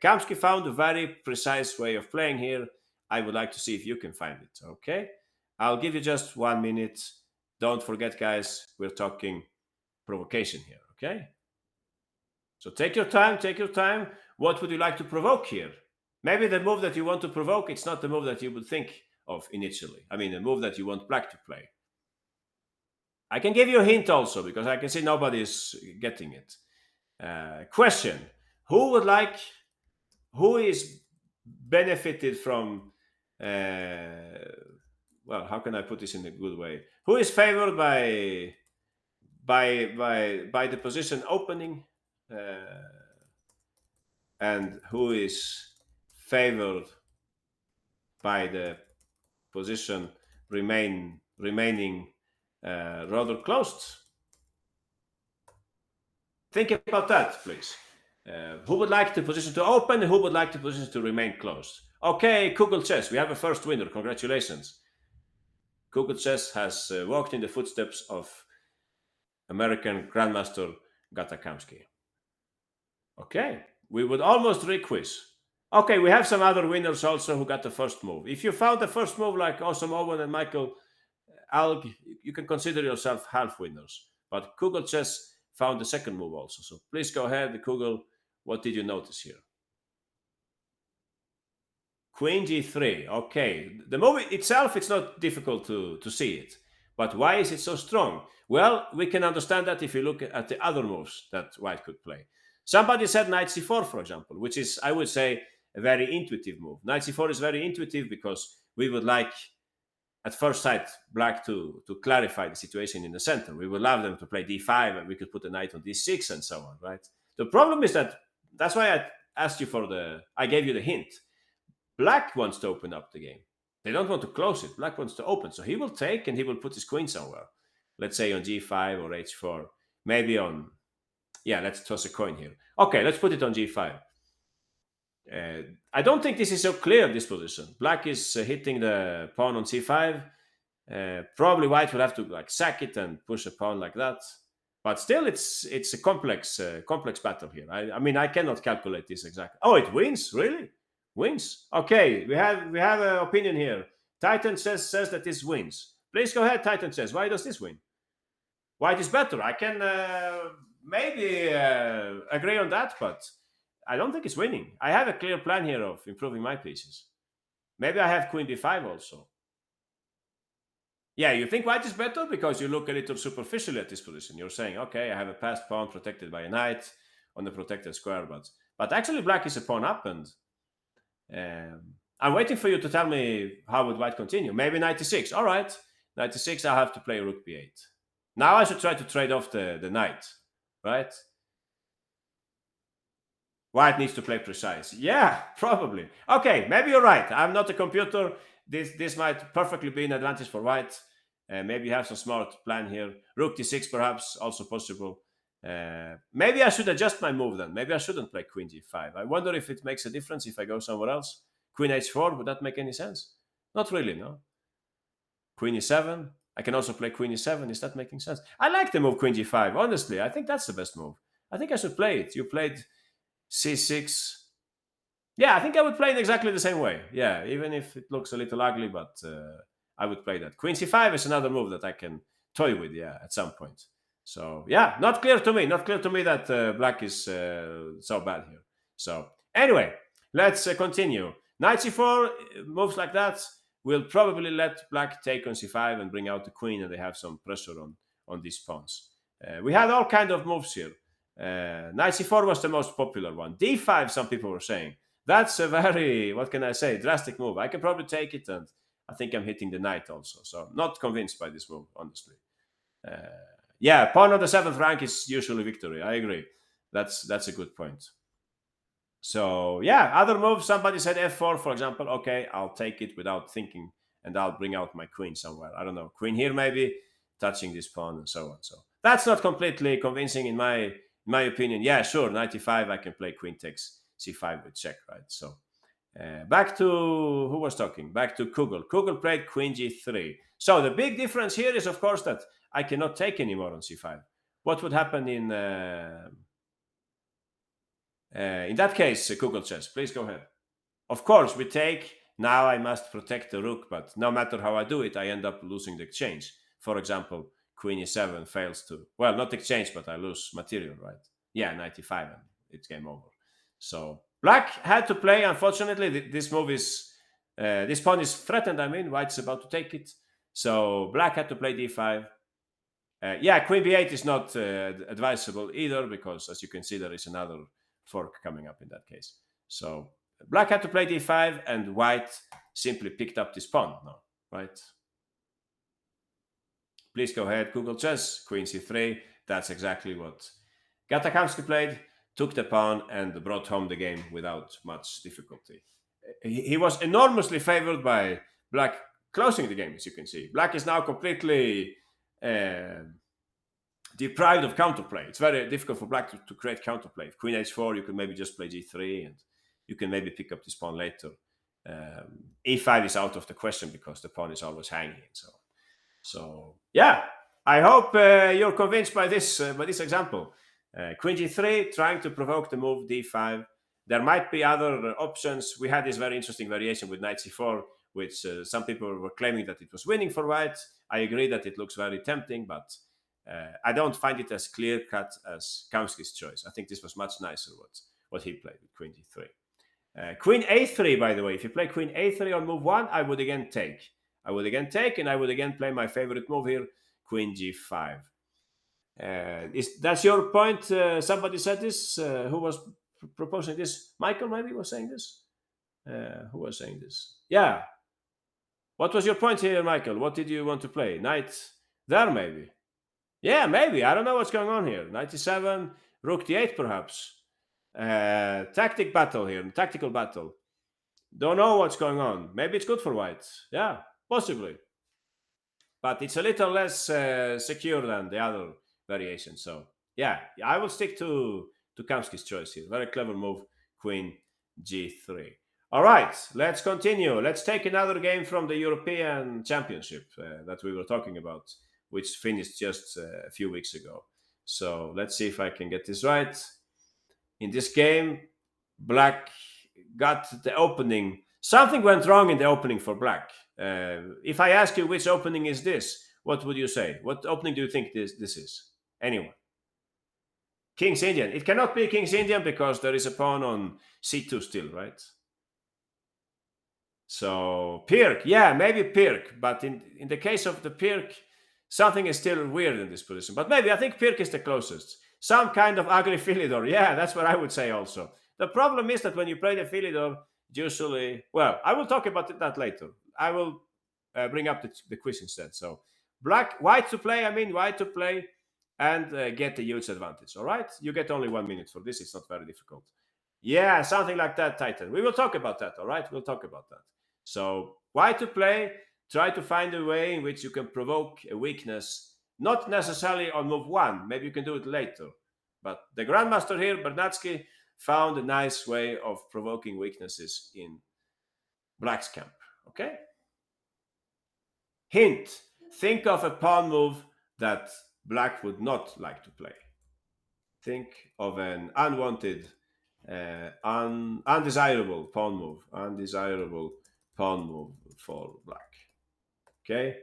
[SPEAKER 1] Kamsky found a very precise way of playing here. I would like to see if you can find it, okay? I'll give you just 1 minute. Don't forget, guys, we're talking provocation here, okay? So take your time, take your time. What would you like to provoke here? Maybe the move that you want to provoke, it's not the move that you would think of initially. I mean, the move that you want black to play. I can give you a hint also, because I can see nobody is getting it. Question: who is benefited from? Well, how can I put this in a good way? Who is favored by the position opening, and who is favored by the position remaining rather closed? Think about that, please. Who would like the position to open and who would like the position to remain closed? Okay, Google Chess, we have a first winner. Congratulations. Google Chess has walked in the footsteps of American Grandmaster Gatakamsky. Okay, we would almost requiz. Okay, we have some other winners also who got the first move. If you found the first move like Awesome Owen and Michael Alg, you can consider yourself half winners. But Google Chess found the second move also. So please go ahead, Google. What did you notice here? Queen g3. Okay, the move itself, it's not difficult to see it. But why is it so strong? Well, we can understand that if you look at the other moves that white could play. Somebody said knight c4, for example, which is, I would say, a very intuitive move. Knight c4 is very intuitive because we would like, at first sight, black to clarify the situation in the center. We would love them to play d5 and we could put the knight on d6 and so on, right? The problem is that's why I asked you I gave you the hint. Black wants to open up the game. They don't want to close it. Black wants to open. So he will take and he will put his queen somewhere. Let's say on g5 or h4. Maybe on, let's toss a coin here. Okay, let's put it on g5. I don't think this is so clear, this position. Black is hitting the pawn on c5. Probably white will have to sack it and push a pawn like that. But still, it's a complex battle here. I mean, I cannot calculate this exactly. Oh, it wins, really? Wins. Okay, we have an opinion here. Titan says that this wins. Please go ahead, Titan says. Why does this win? White is better. I can maybe agree on that, but I don't think it's winning. I have a clear plan here of improving my pieces. Maybe I have queen d5 also. Yeah, you think white is better because you look a little superficially at this position. You're saying, okay, I have a passed pawn protected by a knight on the protected square, but actually black is a pawn up, and I'm waiting for you to tell me how would white continue. Maybe knight e6. All right, knight e6, I'll have to play rook b8. Now I should try to trade off the knight, right? White needs to play precise. Yeah, probably. Okay, maybe you're right. I'm not a computer. This might perfectly be an advantage for white. Maybe you have some smart plan here. Rook d6 perhaps, also possible. Maybe I should adjust my move then. Maybe I shouldn't play queen g5. I wonder if it makes a difference if I go somewhere else. Queen h4, would that make any sense? Not really, no. Queen e7. I can also play queen e7. Is that making sense? I like the move queen g5. Honestly, I think that's the best move. I think I should play it. You played c6. Yeah, I think I would play it exactly the same way. Yeah, even if it looks a little ugly, but I would play that. Queen c5 is another move that I can toy with, at some point. So, not clear to me. Not clear to me that black is so bad here. So, anyway, let's continue. Knight c4 moves like that will probably let black take on c5 and bring out the queen, and they have some pressure on these pawns. We had all kind of moves here. Knight c4 was the most popular one. d5, some people were saying. That's a very, what can I say, drastic move. I can probably take it, and I think I'm hitting the knight also. So not convinced by this move, honestly. Pawn on the 7th rank is usually victory. I agree. That's a good point. So, other moves. Somebody said f4, for example. Okay, I'll take it without thinking, and I'll bring out my queen somewhere. I don't know. Queen here maybe, touching this pawn and so on. So that's not completely convincing in my opinion. Yeah, sure, knight e5, I can play queen takes c5 with check, right? So back to, who was talking? Back to Kugel. Kugel played queen g3. So the big difference here is, of course, that I cannot take anymore on c5. What would happen in that case, Kugel says? Please go ahead. Of course, we take. Now I must protect the rook, but no matter how I do it, I end up losing the exchange. For example, queen e7 fails to, well, not exchange, but I lose material, right? Yeah, knight e5, and it's game over. So black had to play. Unfortunately, this move is, this pawn is threatened. I mean, white's about to take it. So black had to play d5. Queen b8 is not advisable either, because as you can see, there is another fork coming up in that case. So black had to play d5, and white simply picked up this pawn now, right? Please go ahead, Google Chess, queen c3. That's exactly what Gatakamsky played, took the pawn, and brought home the game without much difficulty. He was enormously favored by black closing the game, as you can see. Black is now completely deprived of counterplay. It's very difficult for black to create counterplay. If queen h4, you can maybe just play g3, and you can maybe pick up this pawn later. e5 is out of the question because the pawn is always hanging and so on. So, I hope you're convinced by this example. Queen g3, trying to provoke the move d5. There might be other options. We had this very interesting variation with knight c4, which some people were claiming that it was winning for white. I agree that it looks very tempting, but I don't find it as clear-cut as Kamsky's choice. I think this was much nicer what he played with queen d3. Queen a3, by the way. If you play queen a3 on move 1, I would again take. I would again take, and I would again play my favorite move here, queen g5. Is that's your point? Somebody said this. Who was proposing this? Michael maybe was saying this. Who was saying this? Yeah. What was your point here, Michael? What did you want to play? Knight there, maybe. Yeah, maybe. I don't know what's going on here. Knight e7, rook d8, perhaps. Tactic battle here, tactical battle. Don't know what's going on. Maybe it's good for white. Yeah, possibly. But it's a little less secure than the other variation. So, yeah, I will stick to Kamsky's choice here. Very clever move, queen g3. All right, let's continue. Let's take another game from the European Championship that we were talking about, which finished just a few weeks ago. So let's see if I can get this right. In this game, Black got the opening. Something went wrong in the opening for Black. If I ask you which opening is this, what would you say? What opening do you think this is? Anyone? King's Indian. It cannot be King's Indian because there is a pawn on c2 still, right? So Pirk, yeah, maybe Pirk, but in the case of the Pirk, something is still weird in this position. But maybe I think Pirk is the closest. Some kind of ugly Philidor. Yeah, that's what I would say also. The problem is that when you play the Philidor, usually, well, I will talk about that later. I will bring up the quiz instead. So white to play and get the huge advantage. All right, you get only 1 minute for this. It's not very difficult. Yeah, something like that, Titan. We will talk about that. All right, we'll talk about that. So white to play, try to find a way in which you can provoke a weakness, not necessarily on move 1. Maybe you can do it later. But the grandmaster here, Bernatsky, found a nice way of provoking weaknesses in Black's camp. Okay? Hint, think of a pawn move that Black would not like to play. Think of an unwanted, undesirable pawn move. Undesirable pawn move for Black. Okay?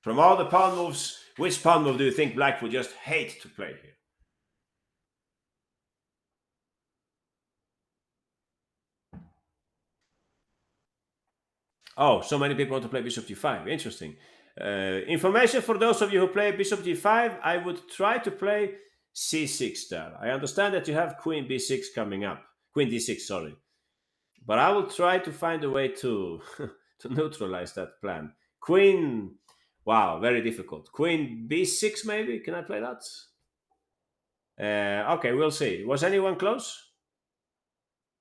[SPEAKER 1] From all the pawn moves, which pawn move do you think Black would just hate to play here? Oh, so many people want to play bishop g5. Interesting. Information for those of you who play bishop g5, I would try to play c6 there. I understand that you have queen b6 coming up. Queen d6, sorry. But I will try to find a way to, to neutralize that plan. Queen, wow, very difficult. Queen b6 maybe? Can I play that? Okay, we'll see. Was anyone close?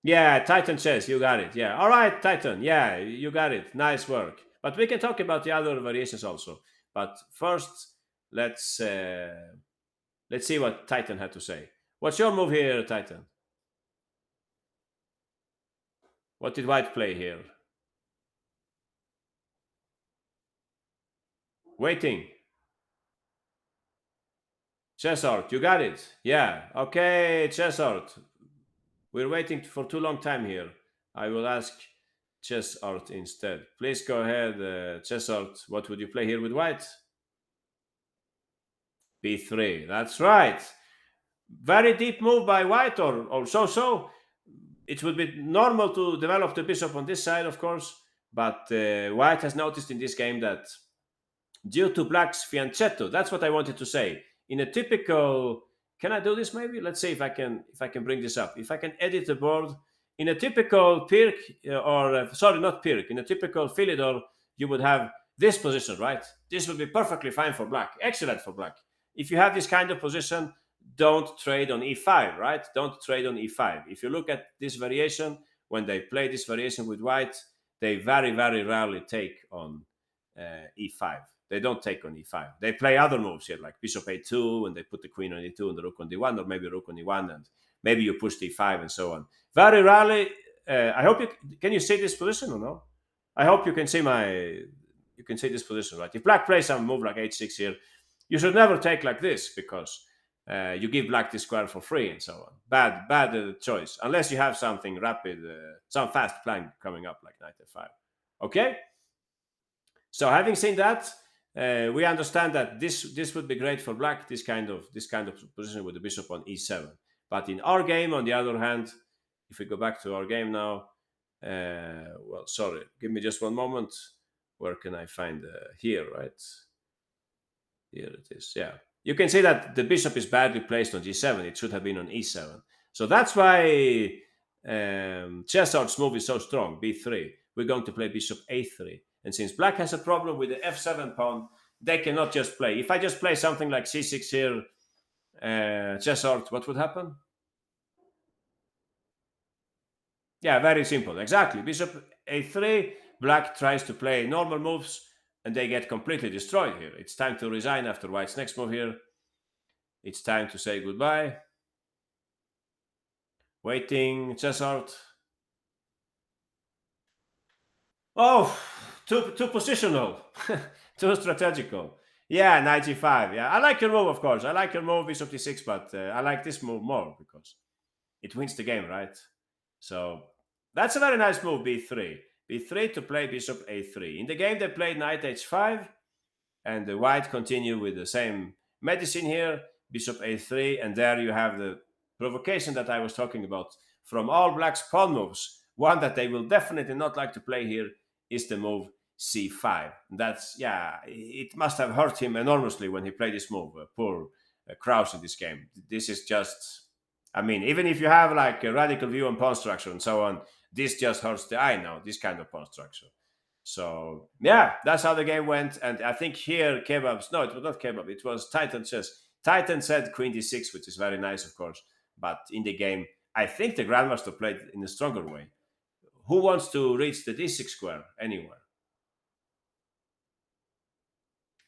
[SPEAKER 1] Yeah, Titan says you got it. Yeah. All right, Titan. Yeah, you got it. Nice work. But we can talk about the other variations also. But first, let's see what Titan had to say. What's your move here, Titan? What did White play here? Waiting. Chessart, you got it. Yeah. Okay, Chessart. We're waiting for too long time here. I will ask Chessart instead. Please go ahead, Chessart. What would you play here with White? B3. That's right. Very deep move by White, or so. It would be normal to develop the bishop on this side, of course, but White has noticed in this game that due to Black's fianchetto, that's what I wanted to say. In a typical, can I do this maybe? Let's see if I can bring this up. If I can edit the board, in a typical Pirk, sorry, not Pirk, in a typical Philidor, you would have this position, right? This would be perfectly fine for Black, excellent for Black. If you have this kind of position, don't trade on e5, right? Don't trade on e5. If you look at this variation, when they play this variation with White, they very, very rarely take on e5. They don't take on e5. They play other moves here, like bishop a2, and they put the queen on e2 and the rook on d1, or maybe rook on e1, and maybe you push d5 and so on. Very rarely. I hope can you see this position or no? I hope you can see this position, right? If Black plays some move like h6 here, you should never take like this because you give Black this square for free and so on. Bad choice, unless you have something rapid, some fast plan coming up like knight f5. Okay. So having seen that, we understand that this would be great for Black. This kind of position with the bishop on e7. But in our game, on the other hand, if we go back to our game now, well, sorry, give me just one moment. Where can I find here? Right here it is. Yeah, you can see that the bishop is badly placed on g7. It should have been on e7. So that's why Chessart's move is so strong. b3. We're going to play bishop a3. And since black has a problem with the f7 pawn, they cannot just play. If I just play something like c6 here, Chessart, what would happen? Yeah, very simple. Exactly. Bishop a3. Black tries to play normal moves, and they get completely destroyed here. It's time to resign after white's next move here. It's time to say goodbye. Waiting, Chessart. Oh, too positional, too strategical. Yeah, knight g5. Yeah, I like your move, of course. I like your move, bishop d6, but I like this move more because it wins the game, right? So that's a very nice move, b3. b3 to play bishop a3. In the game, they played knight h5, and the white continue with the same medicine here, bishop a3, and there you have the provocation that I was talking about from all black's pawn moves. One that they will definitely not like to play here is the move c5. That's, yeah, it must have hurt him enormously when he played this move. Poor Kraus in this game. This is just, I mean, even if you have like a radical view on pawn structure and so on, this just hurts the eye now, this kind of pawn structure. So yeah, that's how the game went. And I think here Kebabs, no, it was not Kebab, it was Titan chess. Titan said queen d6, which is very nice, of course. But in the game, I think the grandmaster played in a stronger way. Who wants to reach the d6 square anywhere?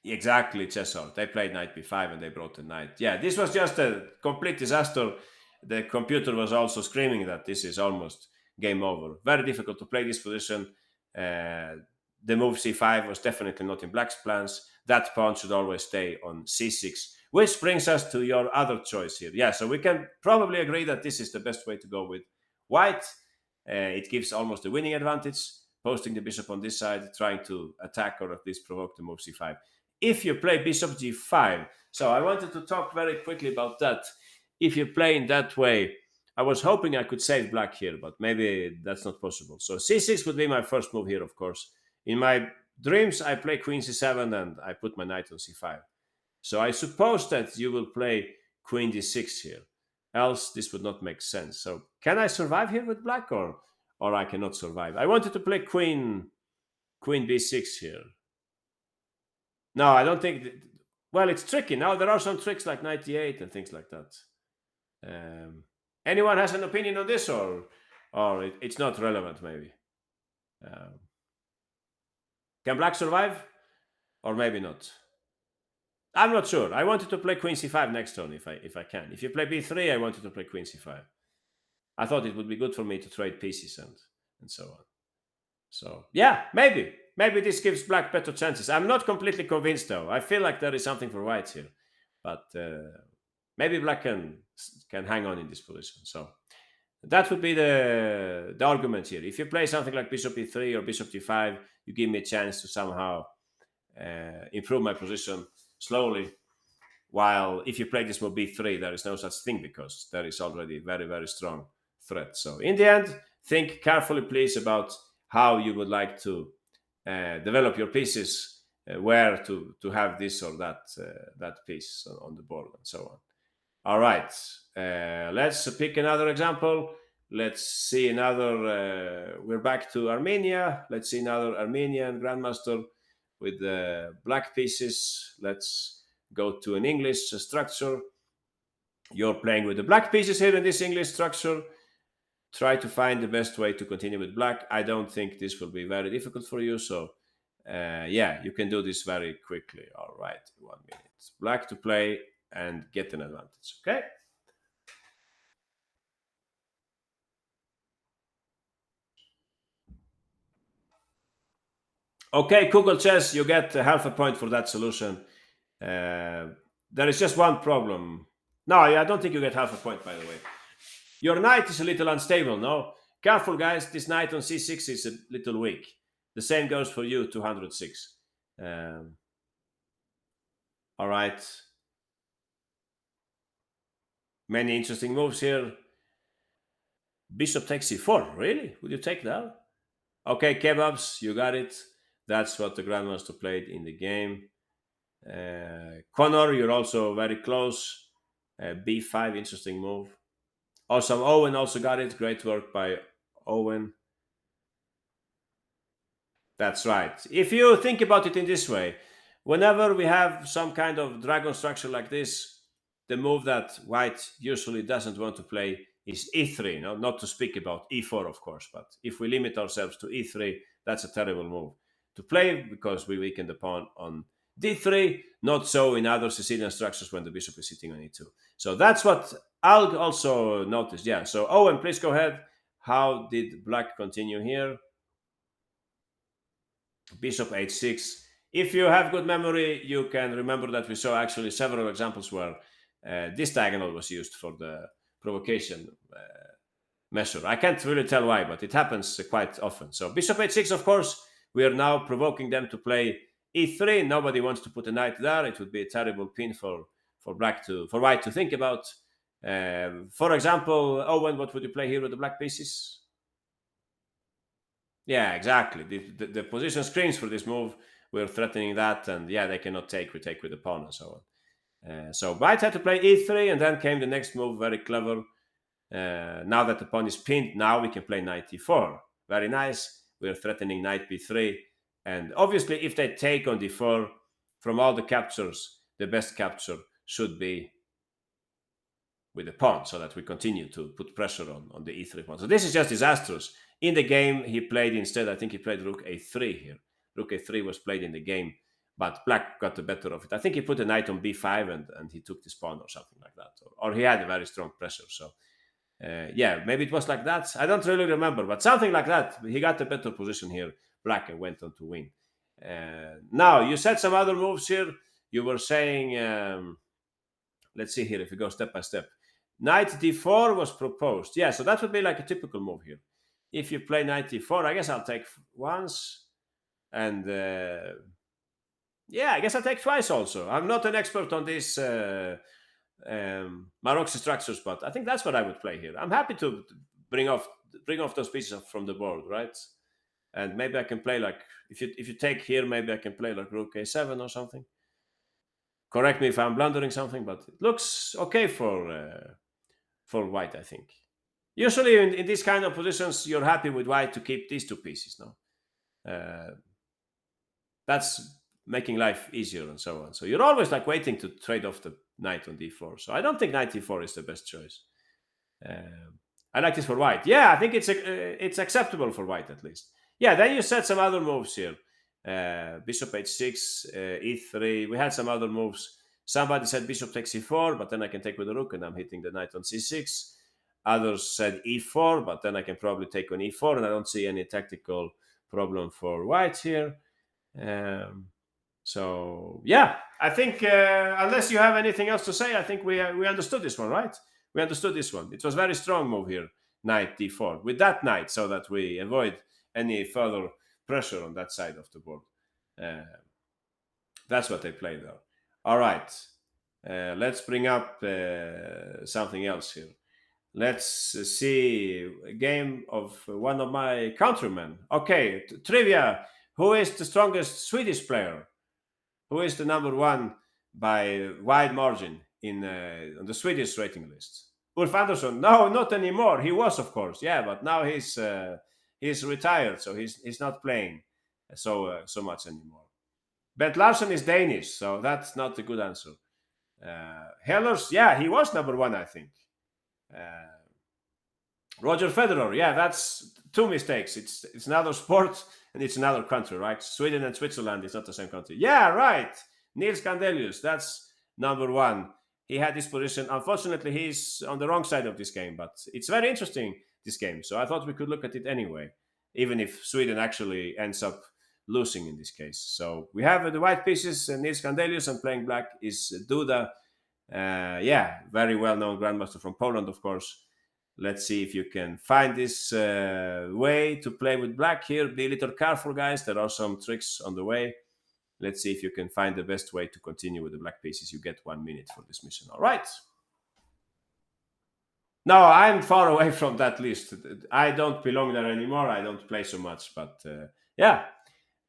[SPEAKER 1] Exactly, Chessor. They played knight b5 and they brought the knight. Yeah, this was just a complete disaster. The computer was also screaming that this is almost game over. Very difficult to play this position. The move c5 was definitely not in black's plans. That pawn should always stay on c6, which brings us to your other choice here. Yeah, so we can probably agree that this is the best way to go with white. It gives almost a winning advantage, posting the bishop on this side, trying to attack or at least provoke the move c5. If you play bishop g5, so I wanted to talk very quickly about that. If you play in that way, I was hoping I could save black here, but maybe that's not possible. So c6 would be my first move here, of course. In my dreams, I play queen c7 and I put my knight on c5. So I suppose that you will play queen d6 here. Else, this would not make sense. So can I survive here with black or I cannot survive? I wanted to play queen b6 here. No, I don't think. Well, it's tricky. Now there are some tricks like knight d8 and things like that. Anyone has an opinion on this, or it's not relevant? Maybe. Can black survive, or maybe not? I'm not sure. I wanted to play queen c5 next turn if I can. If you play b3, I wanted to play queen c5. I thought it would be good for me to trade pieces and so on. So yeah, maybe this gives black better chances. I'm not completely convinced though. I feel like there is something for white here, but maybe black can hang on in this position. So that would be the argument here. If you play something like bishop e3 or bishop d5, you give me a chance to somehow improve my position slowly. While if you play this move b3, there is no such thing because there is already very, very strong threat. So in the end, think carefully, please, about how you would like to develop your pieces, where to have this or that piece on the board, and so on. All right, let's pick another example. Let's see another. We're back to Armenia. Let's see another Armenian grandmaster with black pieces. Let's go to an English structure. You're playing with the black pieces here in this English structure. Try to find the best way to continue with black. I don't think this will be very difficult for you. So yeah, you can do this very quickly. All right, 1 minute. Black to play and get an advantage. Okay. Okay, Google Chess, you get half a point for that solution. There is just one problem. No, I don't think you get half a point, by the way. Your knight is a little unstable, no? Careful, guys. This knight on c6 is a little weak. The same goes for you, 206. All right. Many interesting moves here. Bishop takes c4. Really? Would you take that? Okay, Kebabs, you got it. That's what the Grandmaster played in the game. Connor, you're also very close. B5, interesting move. Awesome. Owen also got it. Great work by Owen. That's right. If you think about it in this way, whenever we have some kind of dragon structure like this, the move that white usually doesn't want to play is e3. No? Not to speak about e4, of course, but if we limit ourselves to e3, that's a terrible move to play because we weaken the pawn on d3. Not so in other Sicilian structures when the bishop is sitting on e2. So that's what I'll also notice. Yeah. So Owen, please go ahead. How did black continue here? Bishop h6. If you have good memory, you can remember that we saw actually several examples where this diagonal was used for the provocation measure. I can't really tell why, but it happens quite often. So bishop h6, of course, we are now provoking them to play e3. Nobody wants to put a knight there. It would be a terrible pin for white to think about. For example, Owen, what would you play here with the black pieces? Yeah, exactly. The position screens for this move. We're threatening that, and yeah, they cannot take. We take with the pawn and so on. So white had to play e3, and then came the next move, very clever. Now that the pawn is pinned, now we can play knight e4. Very nice. We're threatening knight b3, and obviously, if they take on d4, from all the captures, the best capture should be with the pawn, so that we continue to put pressure on the e3 pawn. So this is just disastrous. In the game, he played instead, I think he played rook a3 here. Rook a3 was played in the game, but black got the better of it. I think he put a knight on b5 and he took this pawn or something like that. Or he had a very strong pressure. So, yeah, maybe it was like that. I don't really remember, but something like that. He got a better position here, black, and went on to win. Now, you said some other moves here. You were saying, let's see here if we go step by step. Knight d4 was proposed. Yeah, so that would be like a typical move here. If you play knight d4, I guess I'll take once. And yeah, I guess I'll take twice also. I'm not an expert on these Maroczy structures, but I think that's what I would play here. I'm happy to bring off those pieces from the board, right? And maybe I can play like, if you take here, maybe I can play like rook a7 or something. Correct me if I'm blundering something, but it looks okay for white, I think. Usually in these kind of positions, you're happy with white to keep these two pieces, no? That's making life easier and so on. So you're always like waiting to trade off the knight on d4. So I don't think knight d4 is the best choice. I like this for white. Yeah, I think it's acceptable for white at least. Yeah, then you said some other moves here. Bishop h6, e3. We had some other moves. Somebody said bishop takes e4, but then I can take with the rook and I'm hitting the knight on c6. Others said e4, but then I can probably take on e4 and I don't see any tactical problem for white here. So, yeah, I think unless you have anything else to say, I think we understood this one, right? We understood this one. It was a very strong move here, knight d4, with that knight so that we avoid any further pressure on that side of the board. That's what they played there. All right. Let's bring up something else here. Let's see a game of one of my countrymen. Okay, trivia. Who is the strongest Swedish player? Who is the number one by wide margin on the Swedish rating list? Ulf Andersson? No, not anymore. He was, of course, yeah, but now he's retired, so he's not playing so much anymore. Bent Larsen is Danish, so that's not a good answer. Hellers, yeah, he was number one, I think. Roger Federer, yeah, that's two mistakes. It's another sport and it's another country, right? Sweden and Switzerland is not the same country. Yeah, right. Niels Gandelius, that's number one. He had this position. Unfortunately, he's on the wrong side of this game, but it's very interesting, this game. So I thought we could look at it anyway, even if Sweden actually ends up losing in this case. So we have the white pieces, Niels Gandelius, and playing black is Duda. Yeah, very well-known grandmaster from Poland, of course. Let's see if you can find this way to play with black here. Be a little careful, guys. There are some tricks on the way. Let's see if you can find the best way to continue with the black pieces. You get 1 minute for this mission. All right. No, I'm far away from that list. I don't belong there anymore. I don't play so much. But yeah,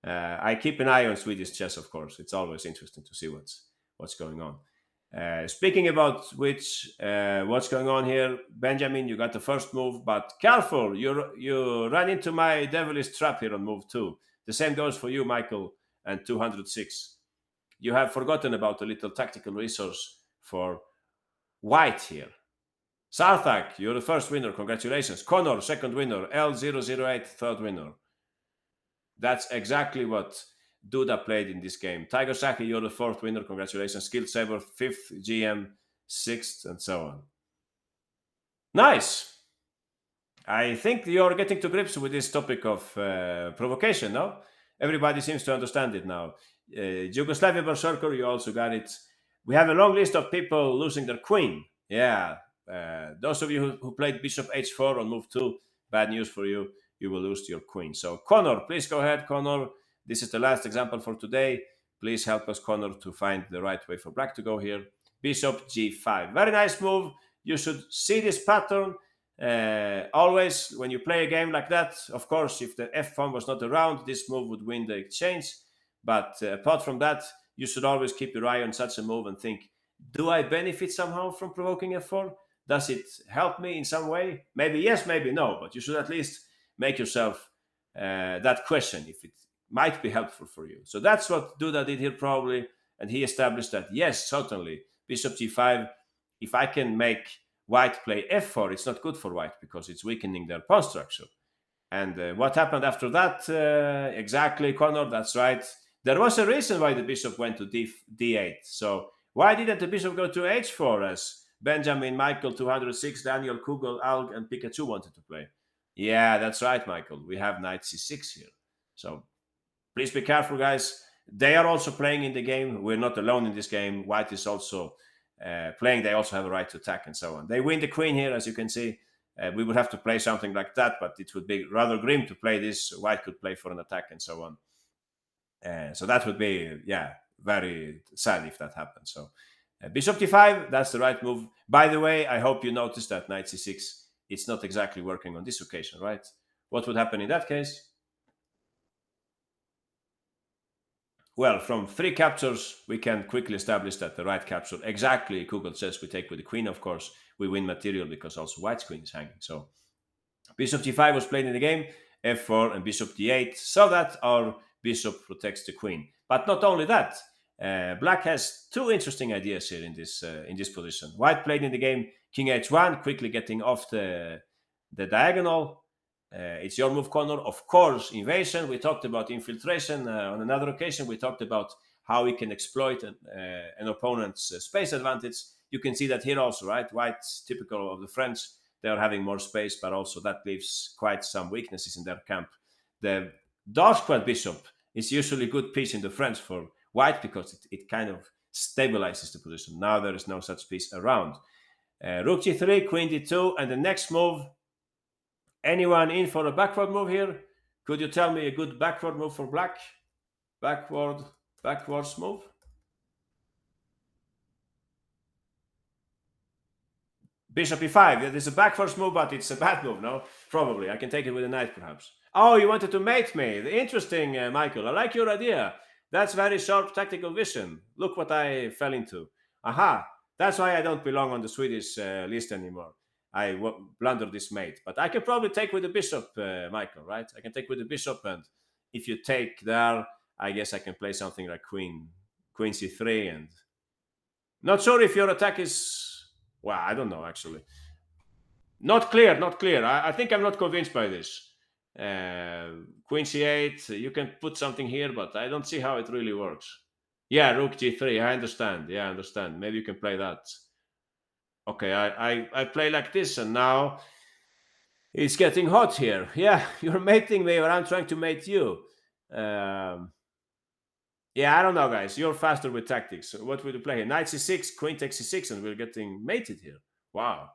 [SPEAKER 1] I keep an eye on Swedish chess, of course. It's always interesting to see what's going on. Speaking about which, what's going on here, Benjamin? You got the first move, but careful! You ran into my devilish trap here on move 2. The same goes for you, Michael, and 206. You have forgotten about a little tactical resource for white here. Sarthak, you're the first winner. Congratulations. Connor, second winner. L008, third winner. That's exactly what Duda played in this game. Tiger Saki, you're the fourth winner. Congratulations. Skilled Saber, fifth. GM, sixth, and so on. Nice. I think you're getting to grips with this topic of provocation, no? Everybody seems to understand it now. Yugoslavia Berserker, you also got it. We have a long list of people losing their queen. Yeah. Those of you who played Bishop H4 on move 2, bad news for you. You will lose your queen. So, Connor, please go ahead, Connor. This is the last example for today. Please help us, Connor, to find the right way for black to go here. Bishop G5. Very nice move. You should see this pattern. Always, when you play a game like that, of course, if the F pawn was not around, this move would win the exchange. But apart from that, you should always keep your eye on such a move and think, do I benefit somehow from provoking F4? Does it help me in some way? Maybe yes, maybe no, but you should at least make yourself that question if it might be helpful for you. So that's what Duda did here probably, and he established that, yes, certainly, Bishop G5, if I can make white play F4, it's not good for white because it's weakening their pawn structure. And what happened after that? Exactly, Connor, that's right. There was a reason why the bishop went to D8. So why didn't the bishop go to H4 as Benjamin, Michael, 206, Daniel, Kugel, Alg, and Pikachu wanted to play? Yeah, that's right, Michael. We have knight C6 here. So please be careful, guys. They are also playing in the game. We're not alone in this game. White is also playing. They also have a right to attack and so on. They win the queen here, as you can see. We would have to play something like that, but it would be rather grim to play this. White could play for an attack and so on. So that would be, yeah, very sad if that happens. So Bishop D5, that's the right move. By the way, I hope you noticed that knight C6, it's not exactly working on this occasion, right? What would happen in that case? Well, from 3 captures, we can quickly establish that the right capture, exactly, Kugel says we take with the queen, of course. We win material because also white's queen is hanging. So Bishop G5 was played in the game, F4 and Bishop D8, so that our bishop protects the queen. But not only that, Black has 2 interesting ideas here in this position. White played in the game King H1, quickly getting off the diagonal. It's your move, Connor. Of course, invasion. We talked about infiltration on another occasion. We talked about how we can exploit an opponent's space advantage. You can see that here also, right? White's typical of the French. They are having more space, but also that leaves quite some weaknesses in their camp. The dark squared bishop is usually a good piece in the French for white because it kind of stabilizes the position. Now there is no such piece around. Rook G3, Queen D2, and the next move. Anyone in for a backward move here? Could you tell me a good backward move for black? Backwards move? Bishop E5. Yeah, there's a backwards move, but it's a bad move, no? Probably. I can take it with a knight, perhaps. Oh, you wanted to mate me. Interesting, Michael. I like your idea. That's very sharp tactical vision. Look what I fell into. Aha. That's why I don't belong on the Swedish list anymore. I blundered this mate. But I can probably take with the bishop, Michael, right? I can take with the bishop, and if you take there, I guess I can play something like queen c3, and not sure if your attack is, well, I don't know, actually. Not clear. I think I'm not convinced by this. Queen c8, you can put something here, but I don't see how it really works. Yeah, rook g3, I understand. Yeah, I understand. Maybe you can play that. Okay, I play like this, and now it's getting hot here. Yeah, you're mating me, or I'm trying to mate you. Yeah, I don't know, guys. You're faster with tactics. What will you play here? Knight c6, queen takes c6, and we're getting mated here. Wow.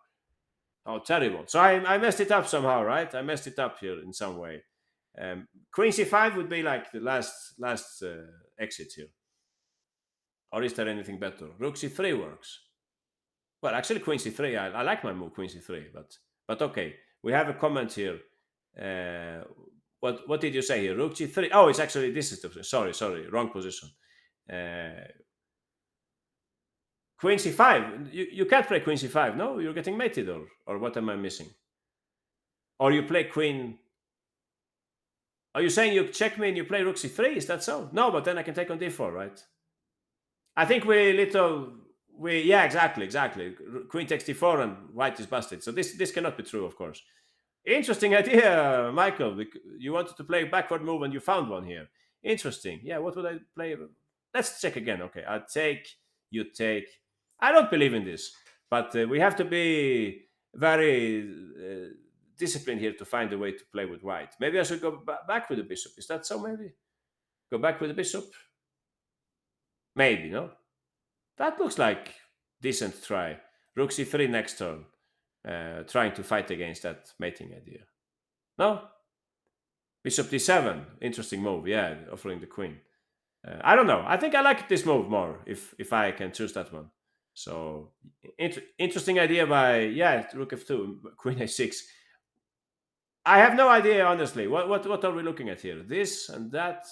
[SPEAKER 1] Oh, terrible. So I messed it up somehow, right? I messed it up here in some way. Queen c5 would be like the last exit here. Or is there anything better? Rook c3 works. Well, actually, queen c3, I like my move, queen c3, but okay. We have a comment here. What did you say here? Rook g3. Oh, it's actually this is the position. Sorry, wrong position. Queen c5. You can't play queen c5. No, you're getting mated, or what am I missing? Or you play queen. Are you saying you check me and you play rook c3? Is that so? No, but then I can take on d4, right? I think yeah, exactly. Queen takes d4 and white is busted. So this cannot be true, of course. Interesting idea, Michael. You wanted to play a backward move and you found one here. Interesting. Yeah, what would I play? Let's check again. Okay, I take, you take. I don't believe in this, but we have to be very disciplined here to find a way to play with white. Maybe I should go back with the bishop. Is that so? Maybe go back with the bishop. Maybe no. That looks like decent try. Rook c3 next turn, trying to fight against that mating idea. No. Bishop d7, interesting move. Yeah, offering the queen. I don't know. I think I like this move more if I can choose that one. So interesting idea by rook f2, queen a6. I have no idea honestly. What are we looking at here? This and that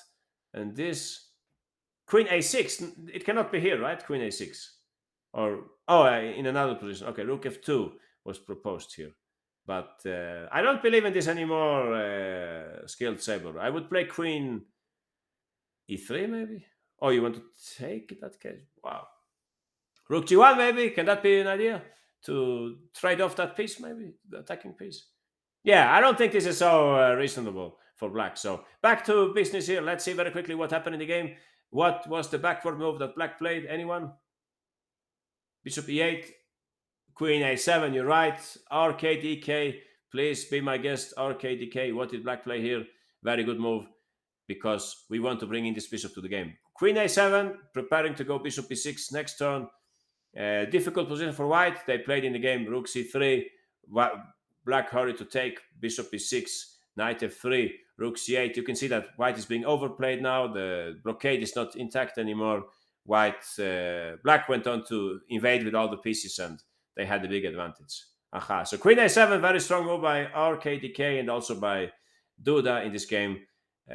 [SPEAKER 1] and this. Queen a6. It cannot be here, right? Queen a6, or in another position. Okay, rook f2 was proposed here, but I don't believe in this anymore. Skilled saber. I would play queen e3 maybe. Oh, you want to take in that case? Wow. Rook g1 maybe. Can that be an idea to trade off that piece? Maybe the attacking piece. Yeah, I don't think this is so reasonable for black. So back to business here. Let's see very quickly what happened in the game. What was the backward move that black played? Anyone? Bishop e8, queen a7. You're right. RKDK. Please be my guest. RKDK. What did black play here? Very good move, because we want to bring in this bishop to the game. Queen a7, preparing to go bishop e6 next turn. Difficult position for white. They played in the game rook c3. Black hurried to take bishop e6, knight f3, rook c8. You can see that white is being overplayed now. The blockade is not intact anymore. Black went on to invade with all the pieces, and they had the big advantage. Aha. So queen a7, very strong move by RKDK and also by Duda in this game.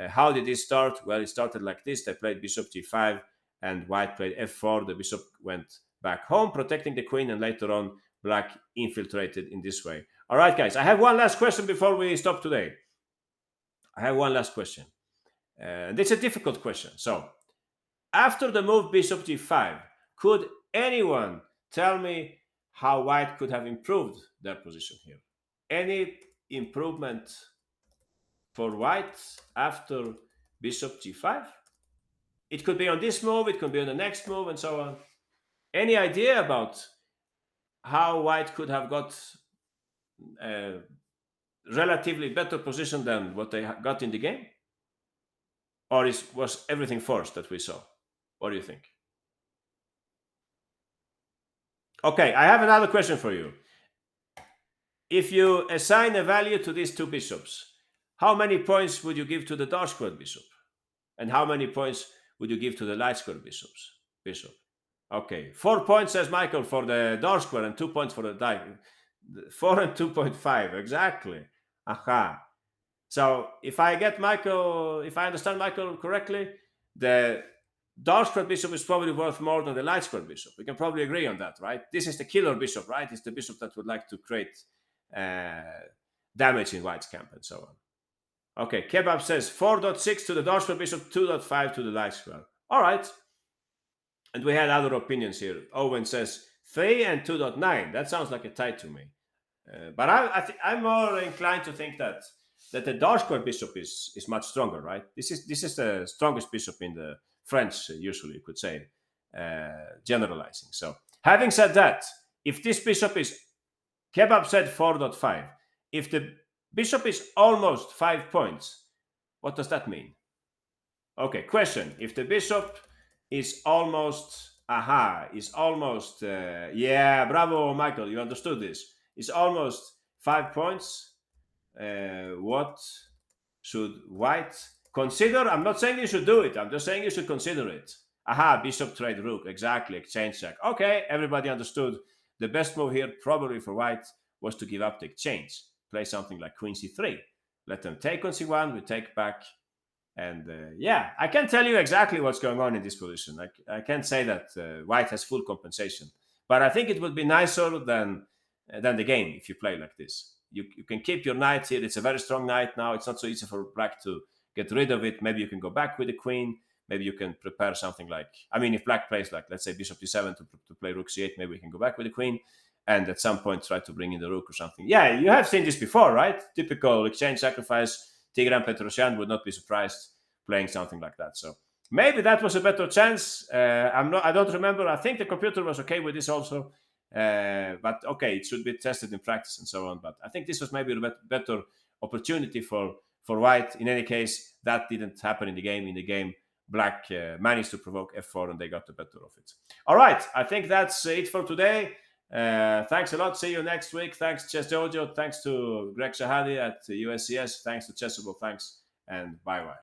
[SPEAKER 1] How did this start? Well, it started like this. They played bishop g5 and white played f4. The bishop went back home, protecting the queen, and later on black infiltrated in this way. All right, guys, I have one last question before we stop today. I have one last question. And it's a difficult question. So, after the move bishop g5, could anyone tell me how white could have improved their position here? Any improvement for white after bishop g5? It could be on this move, it could be on the next move, and so on. Any idea about how white could have got a relatively better position than what they got in the game? Or was everything forced that we saw? What do you think? Okay, I have another question for you. If you assign a value to these two bishops, how many points would you give to the dark squared bishop? And how many points would you give to the light squared bishop? Okay, 4 points, says Michael, for the dark square, and 2 points for the dark. 4 and 2.5, exactly. Aha. So if I understand Michael correctly, the dark squared bishop is probably worth more than the light squared bishop. We can probably agree on that, right? This is the killer bishop, right? It's the bishop that would like to create damage in white's camp and so on. Okay, Kebab says 4.6 to the dark squared bishop, 2.5 to the light square. All right. And we had other opinions here. Owen says 3 and 2.9. That sounds like a tie to me. But I'm more inclined to think that the dark squared bishop is much stronger, right? This is the strongest bishop in the French, usually you could say, generalizing. So having said that, if this bishop is, Kebab said 4.5. If the bishop is almost 5 points, what does that mean? Okay, question. If the bishop is almost, bravo, Michael, you understood this. It's almost 5 points. What should white consider? I'm not saying you should do it. I'm just saying you should consider it. Bishop trade rook. Exactly, exchange check. Okay, everybody understood. The best move here, probably for white, was to give up the exchange. Play something like queen c3. let them take on c1, we take back. And yeah, I can tell you exactly what's going on in this position. I can't say that white has full compensation, but I think it would be nicer than the game if you play like this. You can keep your knight here. It's a very strong knight now. It's not so easy for black to get rid of it. Maybe you can go back with the queen. Maybe you can prepare something like, I mean, if black plays like, let's say, bishop d7 to play rook c8, maybe we can go back with the queen and at some point try to bring in the rook or something. Yeah, you have seen this before, right? Typical exchange sacrifice. Tigran Petrosyan would not be surprised playing something like that. So maybe that was a better chance. I don't remember. I think the computer was okay with this also. But okay, it should be tested in practice and so on. But I think this was maybe a better opportunity for white. In any case, that didn't happen in the game. In the game, black managed to provoke f4 and they got the better of it. All right, I think that's it for today. Thanks a lot. See you next week. Thanks, Chess Dojo. Thanks to Greg Shahadi at USCS. Thanks to Chessable. Thanks, and bye-bye.